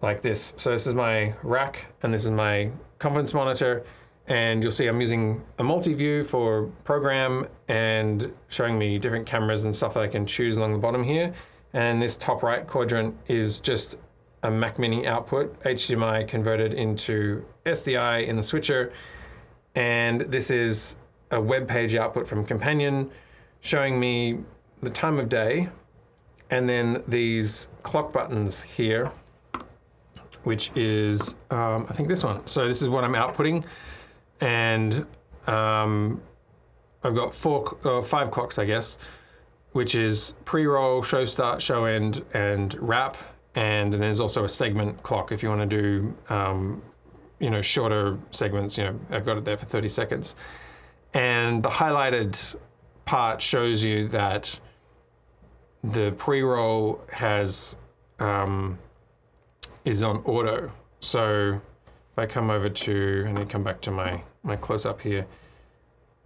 like this. So this is my rack, and this is my confidence monitor. And you'll see I'm using a multi-view for program and showing me different cameras and stuff that I can choose along the bottom here. And this top right quadrant is just a Mac Mini output, HDMI converted into SDI in the switcher. And this is a web page output from Companion showing me the time of day, and then these clock buttons here, which is, I think this one. So this is what I'm outputting. And I've got 5 clocks, I guess, which is pre-roll, show start, show end, and wrap. And then there's also a segment clock if you want to do, you know, shorter segments. You know, I've got it there for 30 seconds. And the highlighted part shows you that the pre-roll has is on auto. So if I come over to, and then come back to my close-up here,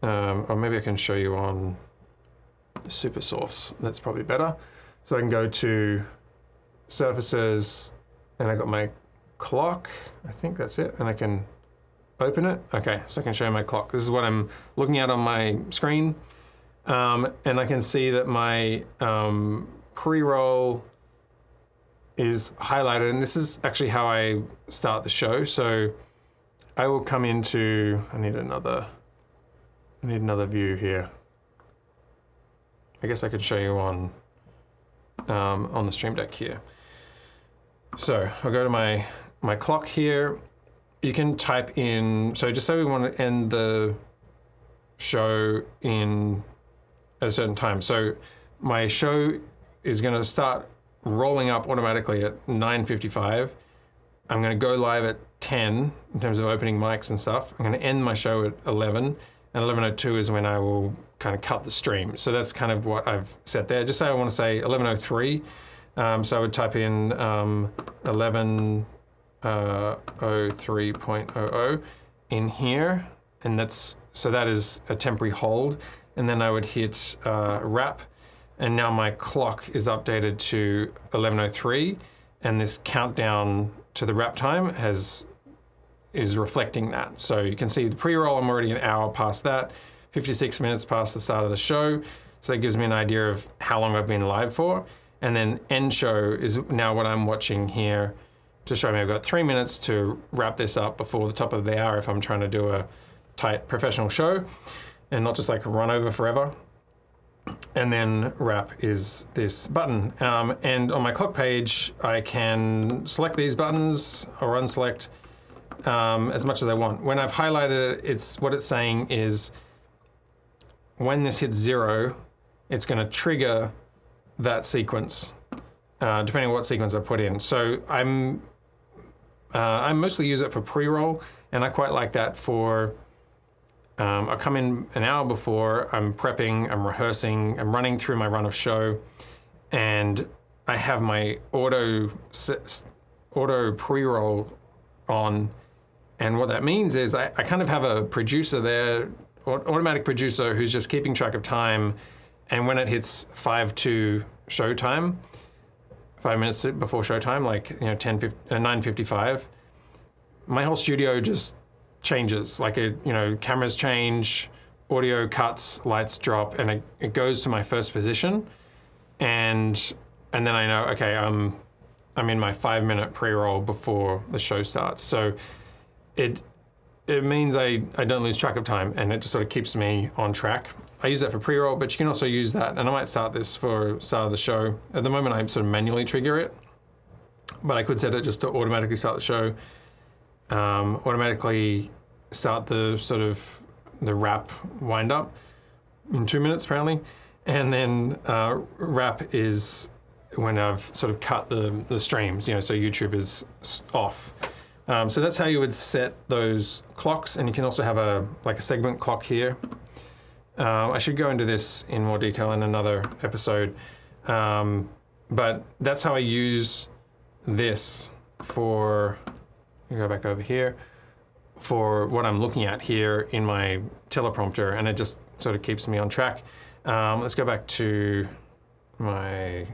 or maybe I can show you on super source. That's probably better. So I can go to surfaces, and I got my clock. I think that's it, and I can open it. Okay, so I can show you my clock. This is what I'm looking at on my screen, and I can see that my pre-roll is highlighted, and this is actually how I start the show. So I will come into, I need another view here. I guess I could show you on the Stream Deck here. So I'll go to my clock here. You can type in, so just say we want to end the show at a certain time. So my show is going to start rolling up automatically at 9:55. I'm going to go live at 10 in terms of opening mics and stuff. I'm going to end my show at 11, and 11:02 is when I will kind of cut the stream. So that's kind of what I've set there. Just say I want to say 11:03. So I would type in 11:03.00 in here, and that is a temporary hold. And then I would hit wrap, and now my clock is updated to 11:03, and this countdown to the wrap time is reflecting that. So you can see the pre-roll, I'm already an hour past that, 56 minutes past the start of the show. So that gives me an idea of how long I've been live for. And then end show is now what I'm watching here to show me I've got 3 minutes to wrap this up before the top of the hour if I'm trying to do a tight professional show and not just like run over forever. And then wrap is this button. And on my clock page, I can select these buttons or unselect as much as I want. When I've highlighted it, what it's saying is when this hits 0, it's going to trigger that sequence, depending on what sequence I put in. So I mostly use it for pre-roll, and I quite like that for, I'll come in an hour before, I'm prepping, I'm rehearsing, I'm running through my run of show, and I have my auto pre-roll on, and what that means is I kind of have a producer there, automatic producer who's just keeping track of time, and when it hits 5 showtime, 5 minutes before showtime, like 9:55, my whole studio just changes. Like cameras change, audio cuts, lights drop, and it goes to my first position, and then I know, okay, I'm in my 5-minute pre-roll before the show starts. So it means I don't lose track of time, and it just sort of keeps me on track. I use that for pre-roll, but you can also use that, and I might start this for start of the show. At the moment, I sort of manually trigger it, but I could set it just to automatically start the show, automatically start the wrap wind up in 2 minutes apparently, and then wrap is when I've sort of cut the streams, so YouTube is off. So that's how you would set those clocks, and you can also have a segment clock here. I should go into this in more detail in another episode, but that's how I use this for, go back over here, for what I'm looking at here in my teleprompter, and it just sort of keeps me on track. Let's go back to my,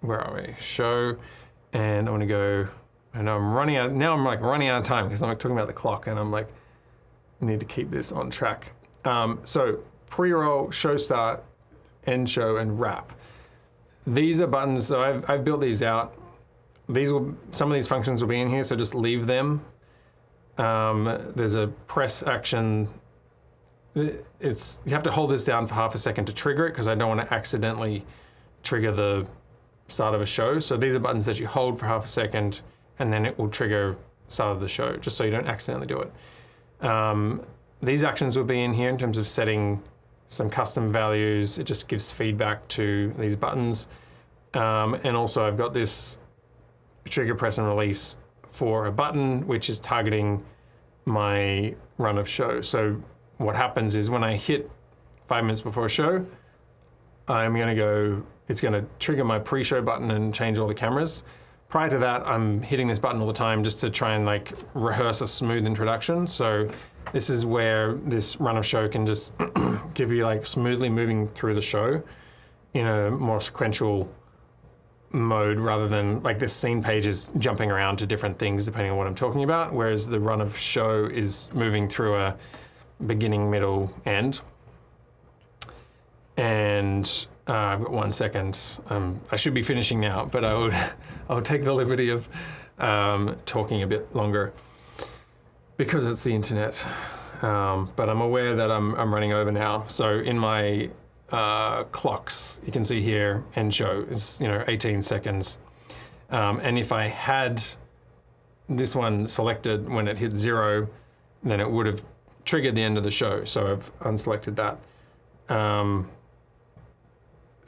where are we, show, and I want to go, I know I'm running out, now I'm like running out of time because I'm like talking about the clock, and I'm like, I need to keep this on track. So pre-roll, show start, end show, and wrap. These are buttons, so I've built these out. Some of these functions will be in here, so just leave them. There's a press action. You have to hold this down for half a second to trigger it, because I don't want to accidentally trigger the start of a show. So these are buttons that you hold for half a second, and then it will trigger start of the show, just so you don't accidentally do it. These actions will be in here in terms of setting some custom values. It just gives feedback to these buttons. And also I've got this trigger, press, and release for a button, which is targeting my run of show. So what happens is when I hit 5 minutes before a show, it's gonna trigger my pre-show button and change all the cameras. Prior to that, I'm hitting this button all the time just to try and like rehearse a smooth introduction. So this is where this run of show can just give you like smoothly moving through the show in a more sequential mode rather than like this scene page is jumping around to different things depending on what I'm talking about, whereas the run of show is moving through a beginning, middle, end. And I've got 1 second. I should be finishing now, but I would take the liberty of talking a bit longer because it's the internet. But I'm aware that I'm running over now. So in my clocks, you can see here end show is 18 seconds. And if I had this one selected when it hit 0, then it would have triggered the end of the show. So I've unselected that.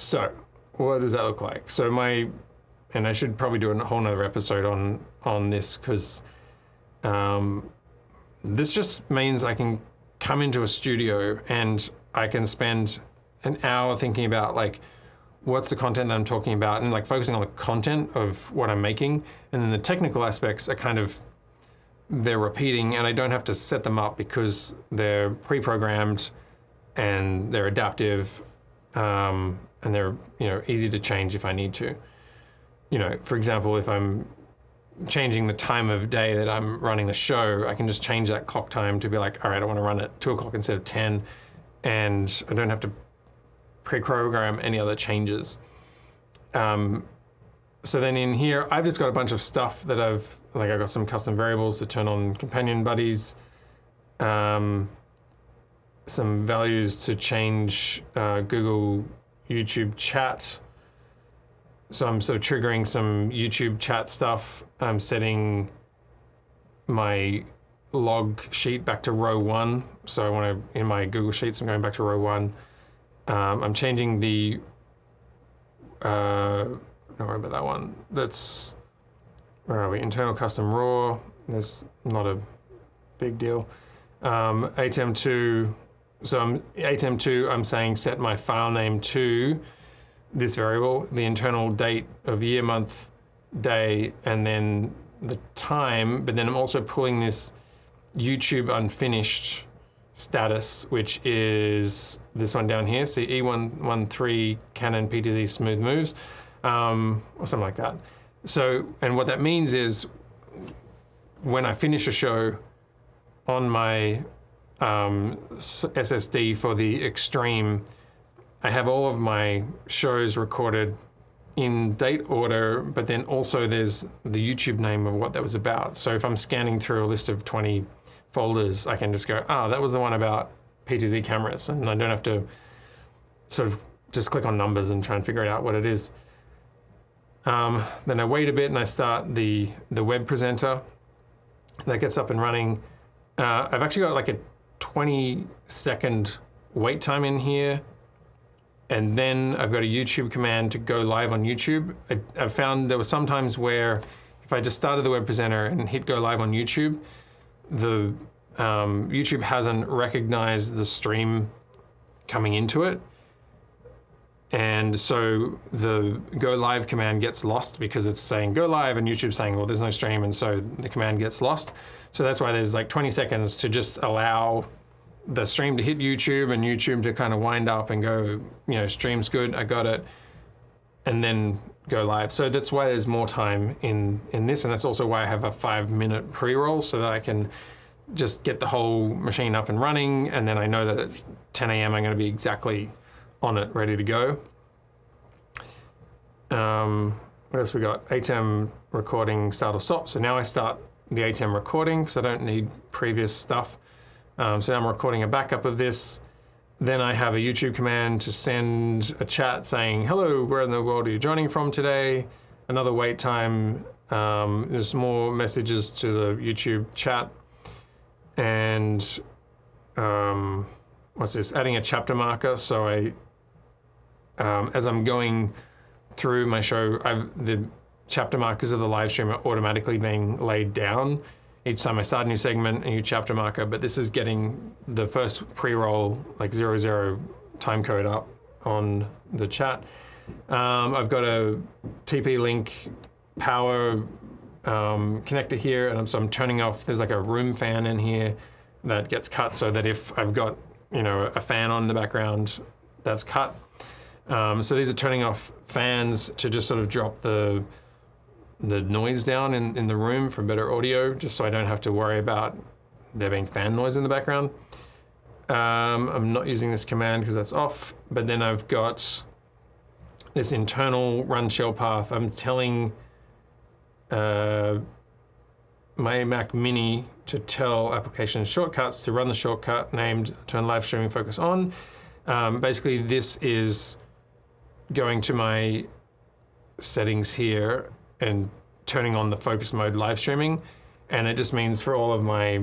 So what does that look like? So and I should probably do a whole nother episode on this because this just means I can come into a studio and I can spend an hour thinking about like, what's the content that I'm talking about and like focusing on the content of what I'm making. And then the technical aspects are they're repeating and I don't have to set them up because they're pre-programmed and they're adaptive. And they're easy to change if I need to. For example, if I'm changing the time of day that I'm running the show, I can just change that clock time to be like, all right, I want to run at 2 o'clock instead of 10, and I don't have to pre-program any other changes. So then in here, I've just got a bunch of stuff that I've got some custom variables to turn on companion buddies, some values to change Google YouTube chat. So I'm sort of triggering some YouTube chat stuff. I'm setting my log sheet back to row 1. So I want to, in my Google Sheets, I'm going back to row 1. I'm changing the, don't worry about that one. That's, where are we? Internal custom raw. There's not a big deal. ATEM2. So ATEM2, I'm saying set my file name to this variable, the internal date of year, month, day, and then the time, but then I'm also pulling this YouTube unfinished status, which is this one down here. See, E114 Canon PTZ smooth moves, or something like that. So, and what that means is when I finish a show on my SSD for the Extreme, I have all of my shows recorded in date order, but then also there's the YouTube name of what that was about. So if I'm scanning through a list of 20 folders, I can just go, that was the one about PTZ cameras, and I don't have to sort of just click on numbers and try and figure out what it is. Then I wait a bit and I start the web presenter. That gets up and running. I've actually got like a 20-second wait time in here, and then I've got a YouTube command to go live on YouTube. I found there were some times where if I just started the web presenter and hit go live on YouTube, the YouTube hasn't recognized the stream coming into it. And so the go live command gets lost because it's saying go live and YouTube's saying, well, there's no stream, and so the command gets lost. So that's why there's like 20 seconds to just allow the stream to hit YouTube and YouTube to kind of wind up and go, stream's good, I got it, and then go live. So that's why there's more time in this, and that's also why I have a 5-minute pre-roll so that I can just get the whole machine up and running, and then I know that at 10 a.m. I'm going to be exactly on it, ready to go. What else we got? ATEM recording start or stop. So now I start the ATEM recording because I don't need previous stuff. So now I'm recording a backup of this. Then I have a YouTube command to send a chat saying, hello, where in the world are you joining from today? Another wait time. There's more messages to the YouTube chat. And what's this? Adding a chapter marker. So as I'm going through my show, the chapter markers of the live stream are automatically being laid down. Each time I start a new segment, a new chapter marker, but this is getting the first pre-roll, like 00 time code up on the chat. I've got a TP link power connector here, and so I'm turning off, there's like a room fan in here that gets cut so that if I've got, you know, a fan on in the background, that's cut. So these are turning off fans to just sort of drop the noise down in the room for better audio, just so I don't have to worry about there being fan noise in the background. I'm not using this command because that's off, but then I've got this internal run shell path. I'm telling my Mac Mini to tell application shortcuts to run the shortcut named turn live streaming focus on. Basically, this is going to my settings here and turning on the focus mode live streaming. And it just means for all of my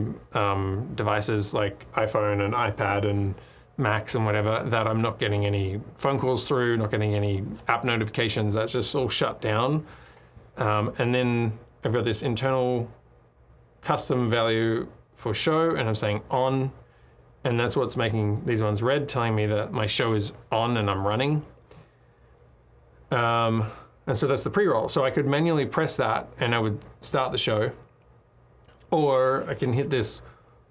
devices like iPhone and iPad and Macs and whatever, that I'm not getting any phone calls through, not getting any app notifications. That's just all shut down. And then I've got this internal custom value for show, and I'm saying on, and that's what's making these ones red, telling me that my show is on and I'm running. And so that's the pre-roll. So I could manually press that and I would start the show, or I can hit this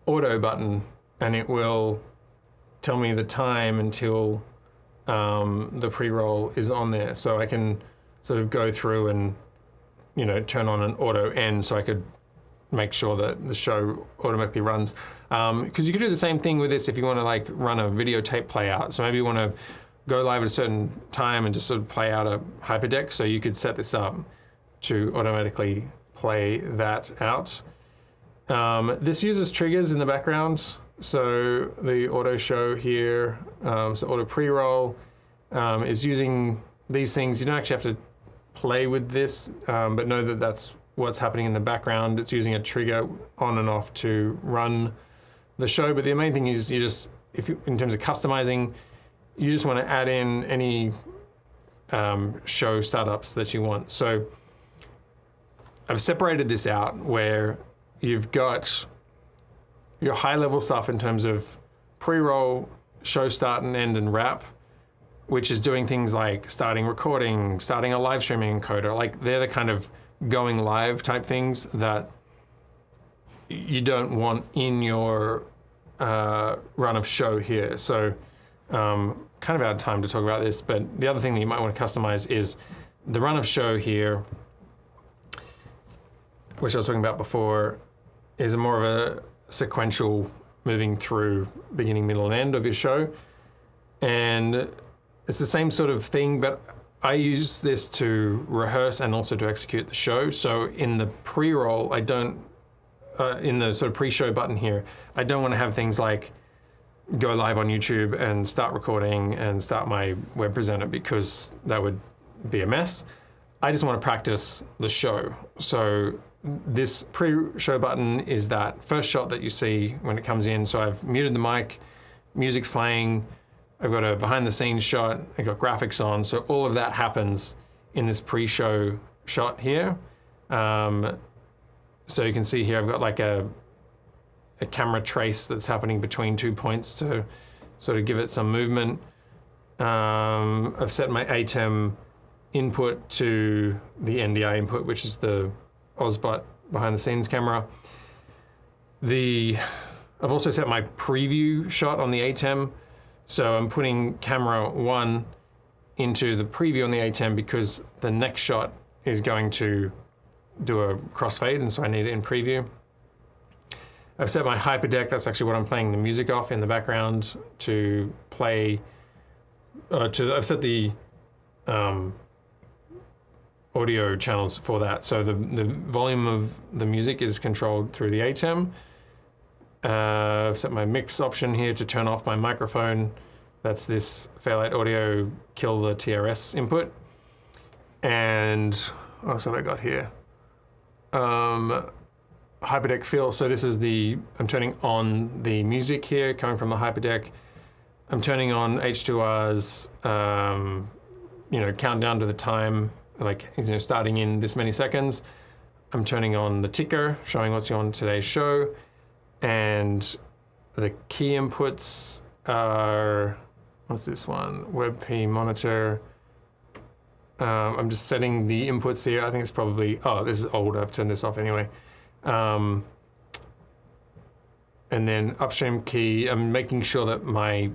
auto button and it will tell me the time until the pre-roll is on there. So I can sort of go through and, you know, turn on an auto end so I could make sure that the show automatically runs. Because you could do the same thing with this if you want to like run a videotape play out. So maybe you want to go live at a certain time and just sort of play out a Hyperdeck. So you could set this up to automatically play that out. This uses triggers in the background. So the auto show here, so auto pre-roll is using these things. You don't actually have to play with this, but know that that's what's happening in the background. It's using a trigger on and off to run the show. But the main thing is you just, if you, in terms of customizing, you just want to add in any show startups that you want. So I've separated this out where you've got your high level stuff in terms of pre-roll, show start and end and wrap, which is doing things like starting recording, starting a live streaming encoder. Like they're the kind of going live type things that you don't want in your run of show here. So kind of out of time to talk about this, but the other thing that you might want to customize is the run of show here, which I was talking about before, is more of a sequential moving through beginning, middle, and end of your show. And it's the same sort of thing, but I use this to rehearse and also to execute the show. So in the pre-roll, I don't, in the sort of pre-show button here, I don't want to have things like go live on YouTube and start recording and start my web presenter, because that would be a mess. I just want to practice the show. So this pre-show button is that first shot that you see when it comes in. So I've muted the mic, music's playing, I've got a behind the scenes shot, I've got graphics on. So all of that happens in this pre-show shot here. So you can see here, I've got like a camera trace that's happening between 2 points to sort of give it some movement. I've set my ATEM input to the NDI input, which is the Osbot behind the scenes camera. I've also set my preview shot on the ATEM. So I'm putting camera 1 into the preview on the ATEM because the next shot is going to do a crossfade, and so I need it in preview. I've set my Hyperdeck, that's actually what I'm playing the music off in the background to play, I've set the audio channels for that. So the volume of the music is controlled through the ATEM. I've set my mix option here to turn off my microphone. That's this Fairlight Audio kill the TRS input. And what else have I got here? Hyperdeck fill. So this is I'm turning on the music here coming from the Hyperdeck. I'm turning on H2R's, countdown to the time, like, starting in this many seconds. I'm turning on the ticker, showing what's on today's show. And the key inputs are, what's this one? WebP monitor. I'm just setting the inputs here. I think it's probably, oh, this is old. I've turned this off anyway. And then upstream key, I'm making sure that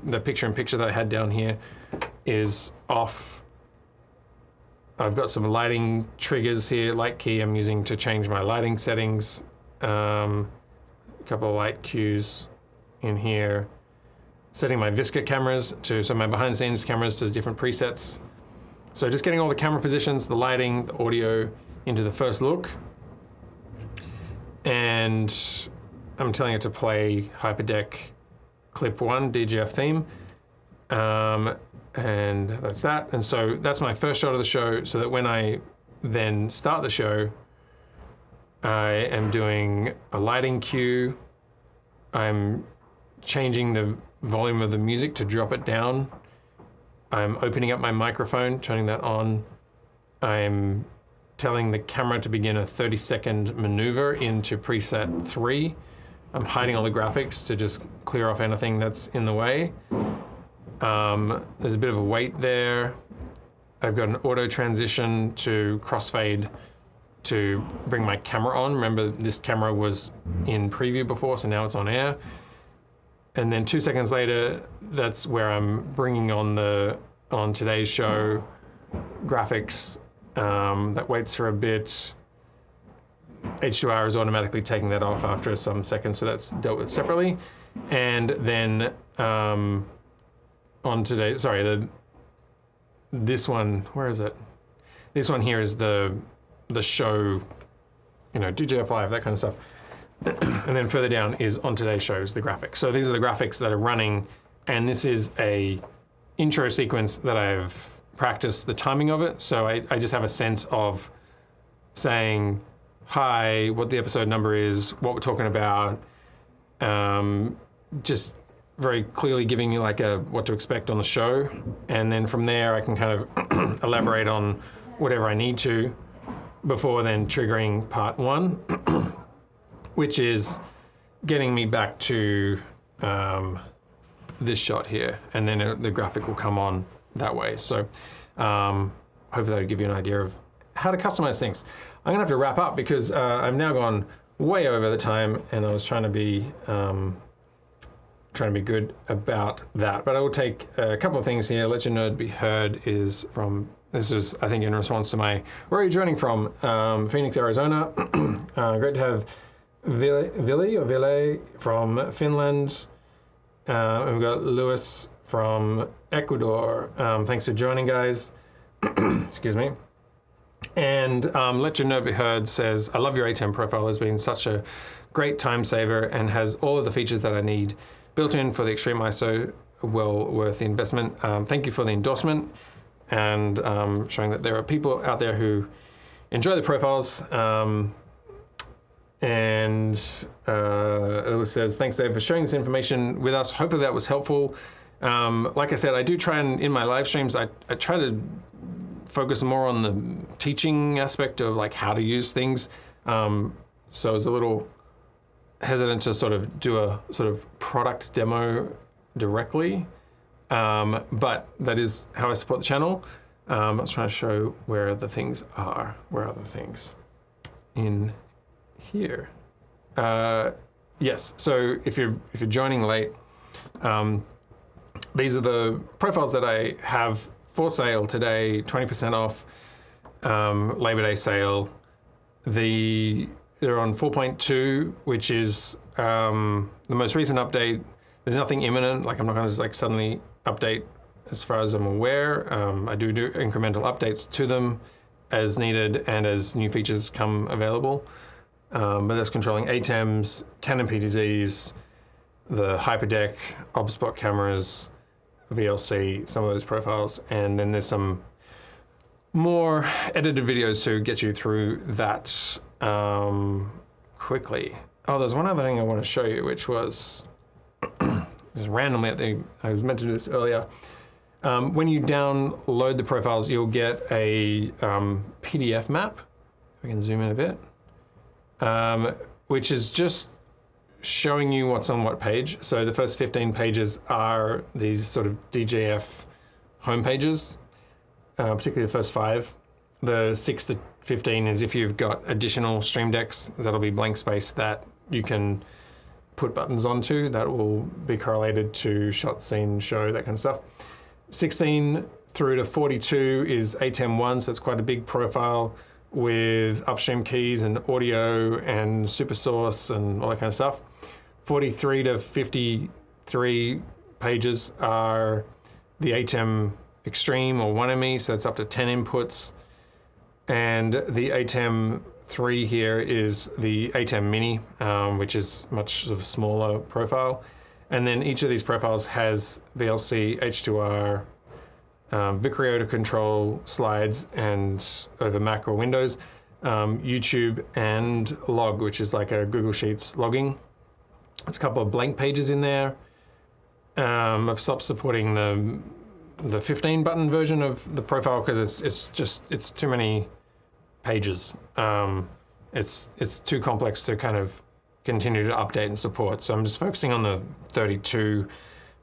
the picture-in-picture that I had down here is off. I've got some lighting triggers here, light key I'm using to change my lighting settings. A couple of light cues in here. Setting my Visca cameras so my behind the scenes cameras to different presets. So just getting all the camera positions, the lighting, the audio into the first look. And I'm telling it to play Hyperdeck clip 1 DJF theme. And that's that. And so that's my first shot of the show, so that when I then start the show, I am doing a lighting cue. I'm changing the volume of the music to drop it down. I'm opening up my microphone, turning that on. I'm telling the camera to begin a 30-second maneuver into preset 3. I'm hiding all the graphics to just clear off anything that's in the way. There's a bit of a wait there. I've got an auto transition to crossfade to bring my camera on. Remember, this camera was in preview before, so now it's on air. And then 2 seconds later, that's where I'm bringing on today's show graphics. That waits for a bit. H2R is automatically taking that off after some seconds, so that's dealt with separately. And then on today, sorry, this one, where is it? This one here is the show, DJF Live, that kind of stuff. And then further down is on today's show is the graphics. So these are the graphics that are running, and this is a intro sequence that I've practiced the timing of it. So I just have a sense of saying, hi, what the episode number is, what we're talking about, just very clearly giving you like what to expect on the show. And then from there, I can kind of elaborate on whatever I need to before then triggering part 1. Which is getting me back to this shot here, and then the graphic will come on that way. So hopefully that'll give you an idea of how to customize things. I'm gonna have to wrap up because I've now gone way over the time, and I was trying to be good about that. But I will take a couple of things here. Let Your Nerd Be Heard is from, this is, I think, in response to my, where are you joining from? Phoenix, Arizona. Great to have Ville from Finland. And we've got Lewis from Ecuador. Thanks for joining, guys. Excuse me. And Let Your Nerd Be Heard says, I love your ATEM profile. Has been such a great time saver and has all of the features that I need built in for the Extreme ISO. Well worth the investment. Thank you for the endorsement and showing that there are people out there who enjoy the profiles. And it says, thanks, Dave, for sharing this information with us. Hopefully that was helpful. Like I said, I do try and, in my live streams, I try to focus more on the teaching aspect of like how to use things. So I was a little hesitant to sort of do a sort of product demo directly. But that is how I support the channel. I was trying to show where the things are. Where are the things? In here. Yes, so if you're joining late, these are the profiles that I have for sale today, 20% off, Labor Day sale. They're on 4.2, which is the most recent update. There's nothing imminent, like I'm not gonna just like suddenly update as far as I'm aware. I do incremental updates to them as needed and as new features come available. But that's controlling ATEMs, Canon PTZs, the Hyperdeck, OBSBot cameras, VLC, some of those profiles. And then there's some more edited videos to get you through that quickly. Oh, there's one other thing I want to show you, which was just randomly, I was meant to do this earlier. When you download the profiles, you'll get a PDF map. If I can zoom in a bit. Which is just showing you what's on what page. So the first 15 pages are these sort of DJF home pages. particularly the first 5. The 6 to 15 is if you've got additional stream decks, that'll be blank space that you can put buttons onto that will be correlated to shot, scene, show, that kind of stuff. 16 through to 42 is ATEM 1, so it's quite a big profile with upstream keys and audio and super source and all that kind of stuff. 43 to 53 pages are the ATEM Extreme or 1ME, so it's up to 10 inputs. And the ATEM 3 here is the ATEM Mini, which is much sort of smaller profile. And then each of these profiles has VLC, H2R, Vicrio to control slides and over Mac or Windows, YouTube and log, which is like a Google Sheets logging. There's a couple of blank pages in there. I've stopped supporting the 15 button version of the profile because it's too many pages. It's too complex to kind of continue to update and support. So I'm just focusing on the 32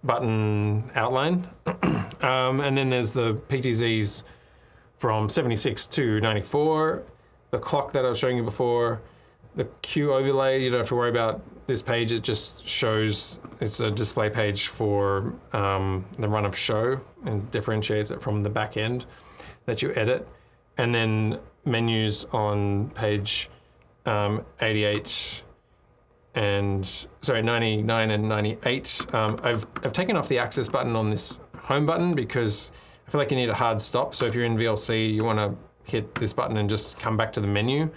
button outline. And then there's the PTZs from 76 to 94, the clock that I was showing you before, the Q overlay, you don't have to worry about this page, it just shows, it's a display page for the run of show and differentiates it from the back end that you edit. And then menus on page 88 and, sorry, 99 and 98. I've taken off the access button on this home button because I feel like you need a hard stop. So if you're in VLC, you want to hit this button and just come back to the menu.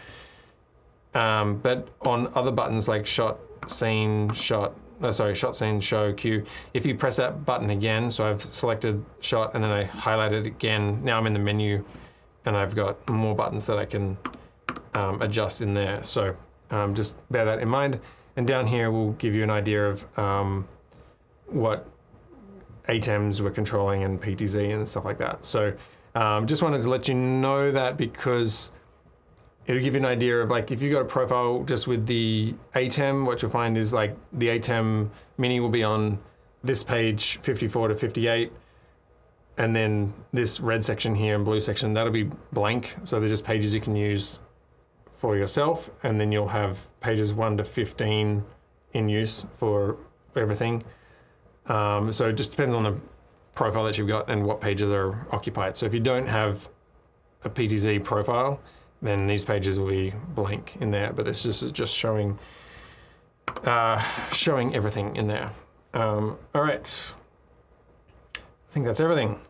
But on other buttons like shot, scene, shot, scene, show, cue, if you press that button again, so I've selected shot and then I highlight it again, now I'm in the menu and I've got more buttons that I can adjust in there. So just bear that in mind. And down here we'll give you an idea of what ATEMs we're controlling and PTZ and stuff like that. So just wanted to let you know that because it'll give you an idea of, like, if you've got a profile just with the ATEM, what you'll find is like the ATEM Mini will be on this page 54 to 58. And then this red section here and blue section, that'll be blank. So they're just pages you can use for yourself. And then you'll have pages 1 to 15 in use for everything. So it just depends on the profile that you've got and what pages are occupied. So if you don't have a PTZ profile, then these pages will be blank in there, but this is just showing everything in there. All right, I think that's everything.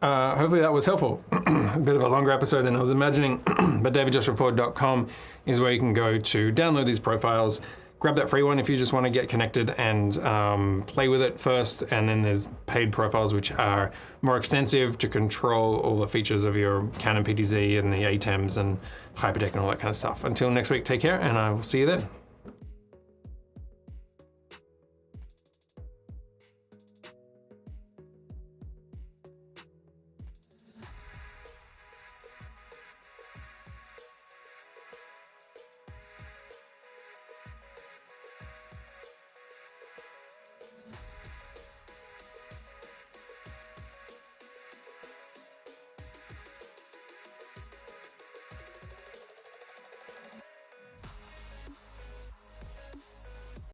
Hopefully that was helpful. A bit of a longer episode than I was imagining, but davidjoshuaford.com is where you can go to download these profiles. Grab that free one if you just want to get connected and play with it first, and then there's paid profiles which are more extensive to control all the features of your Canon PTZ and the ATEMs and Hyperdeck and all that kind of stuff. Until next week, take care, and I will see you then.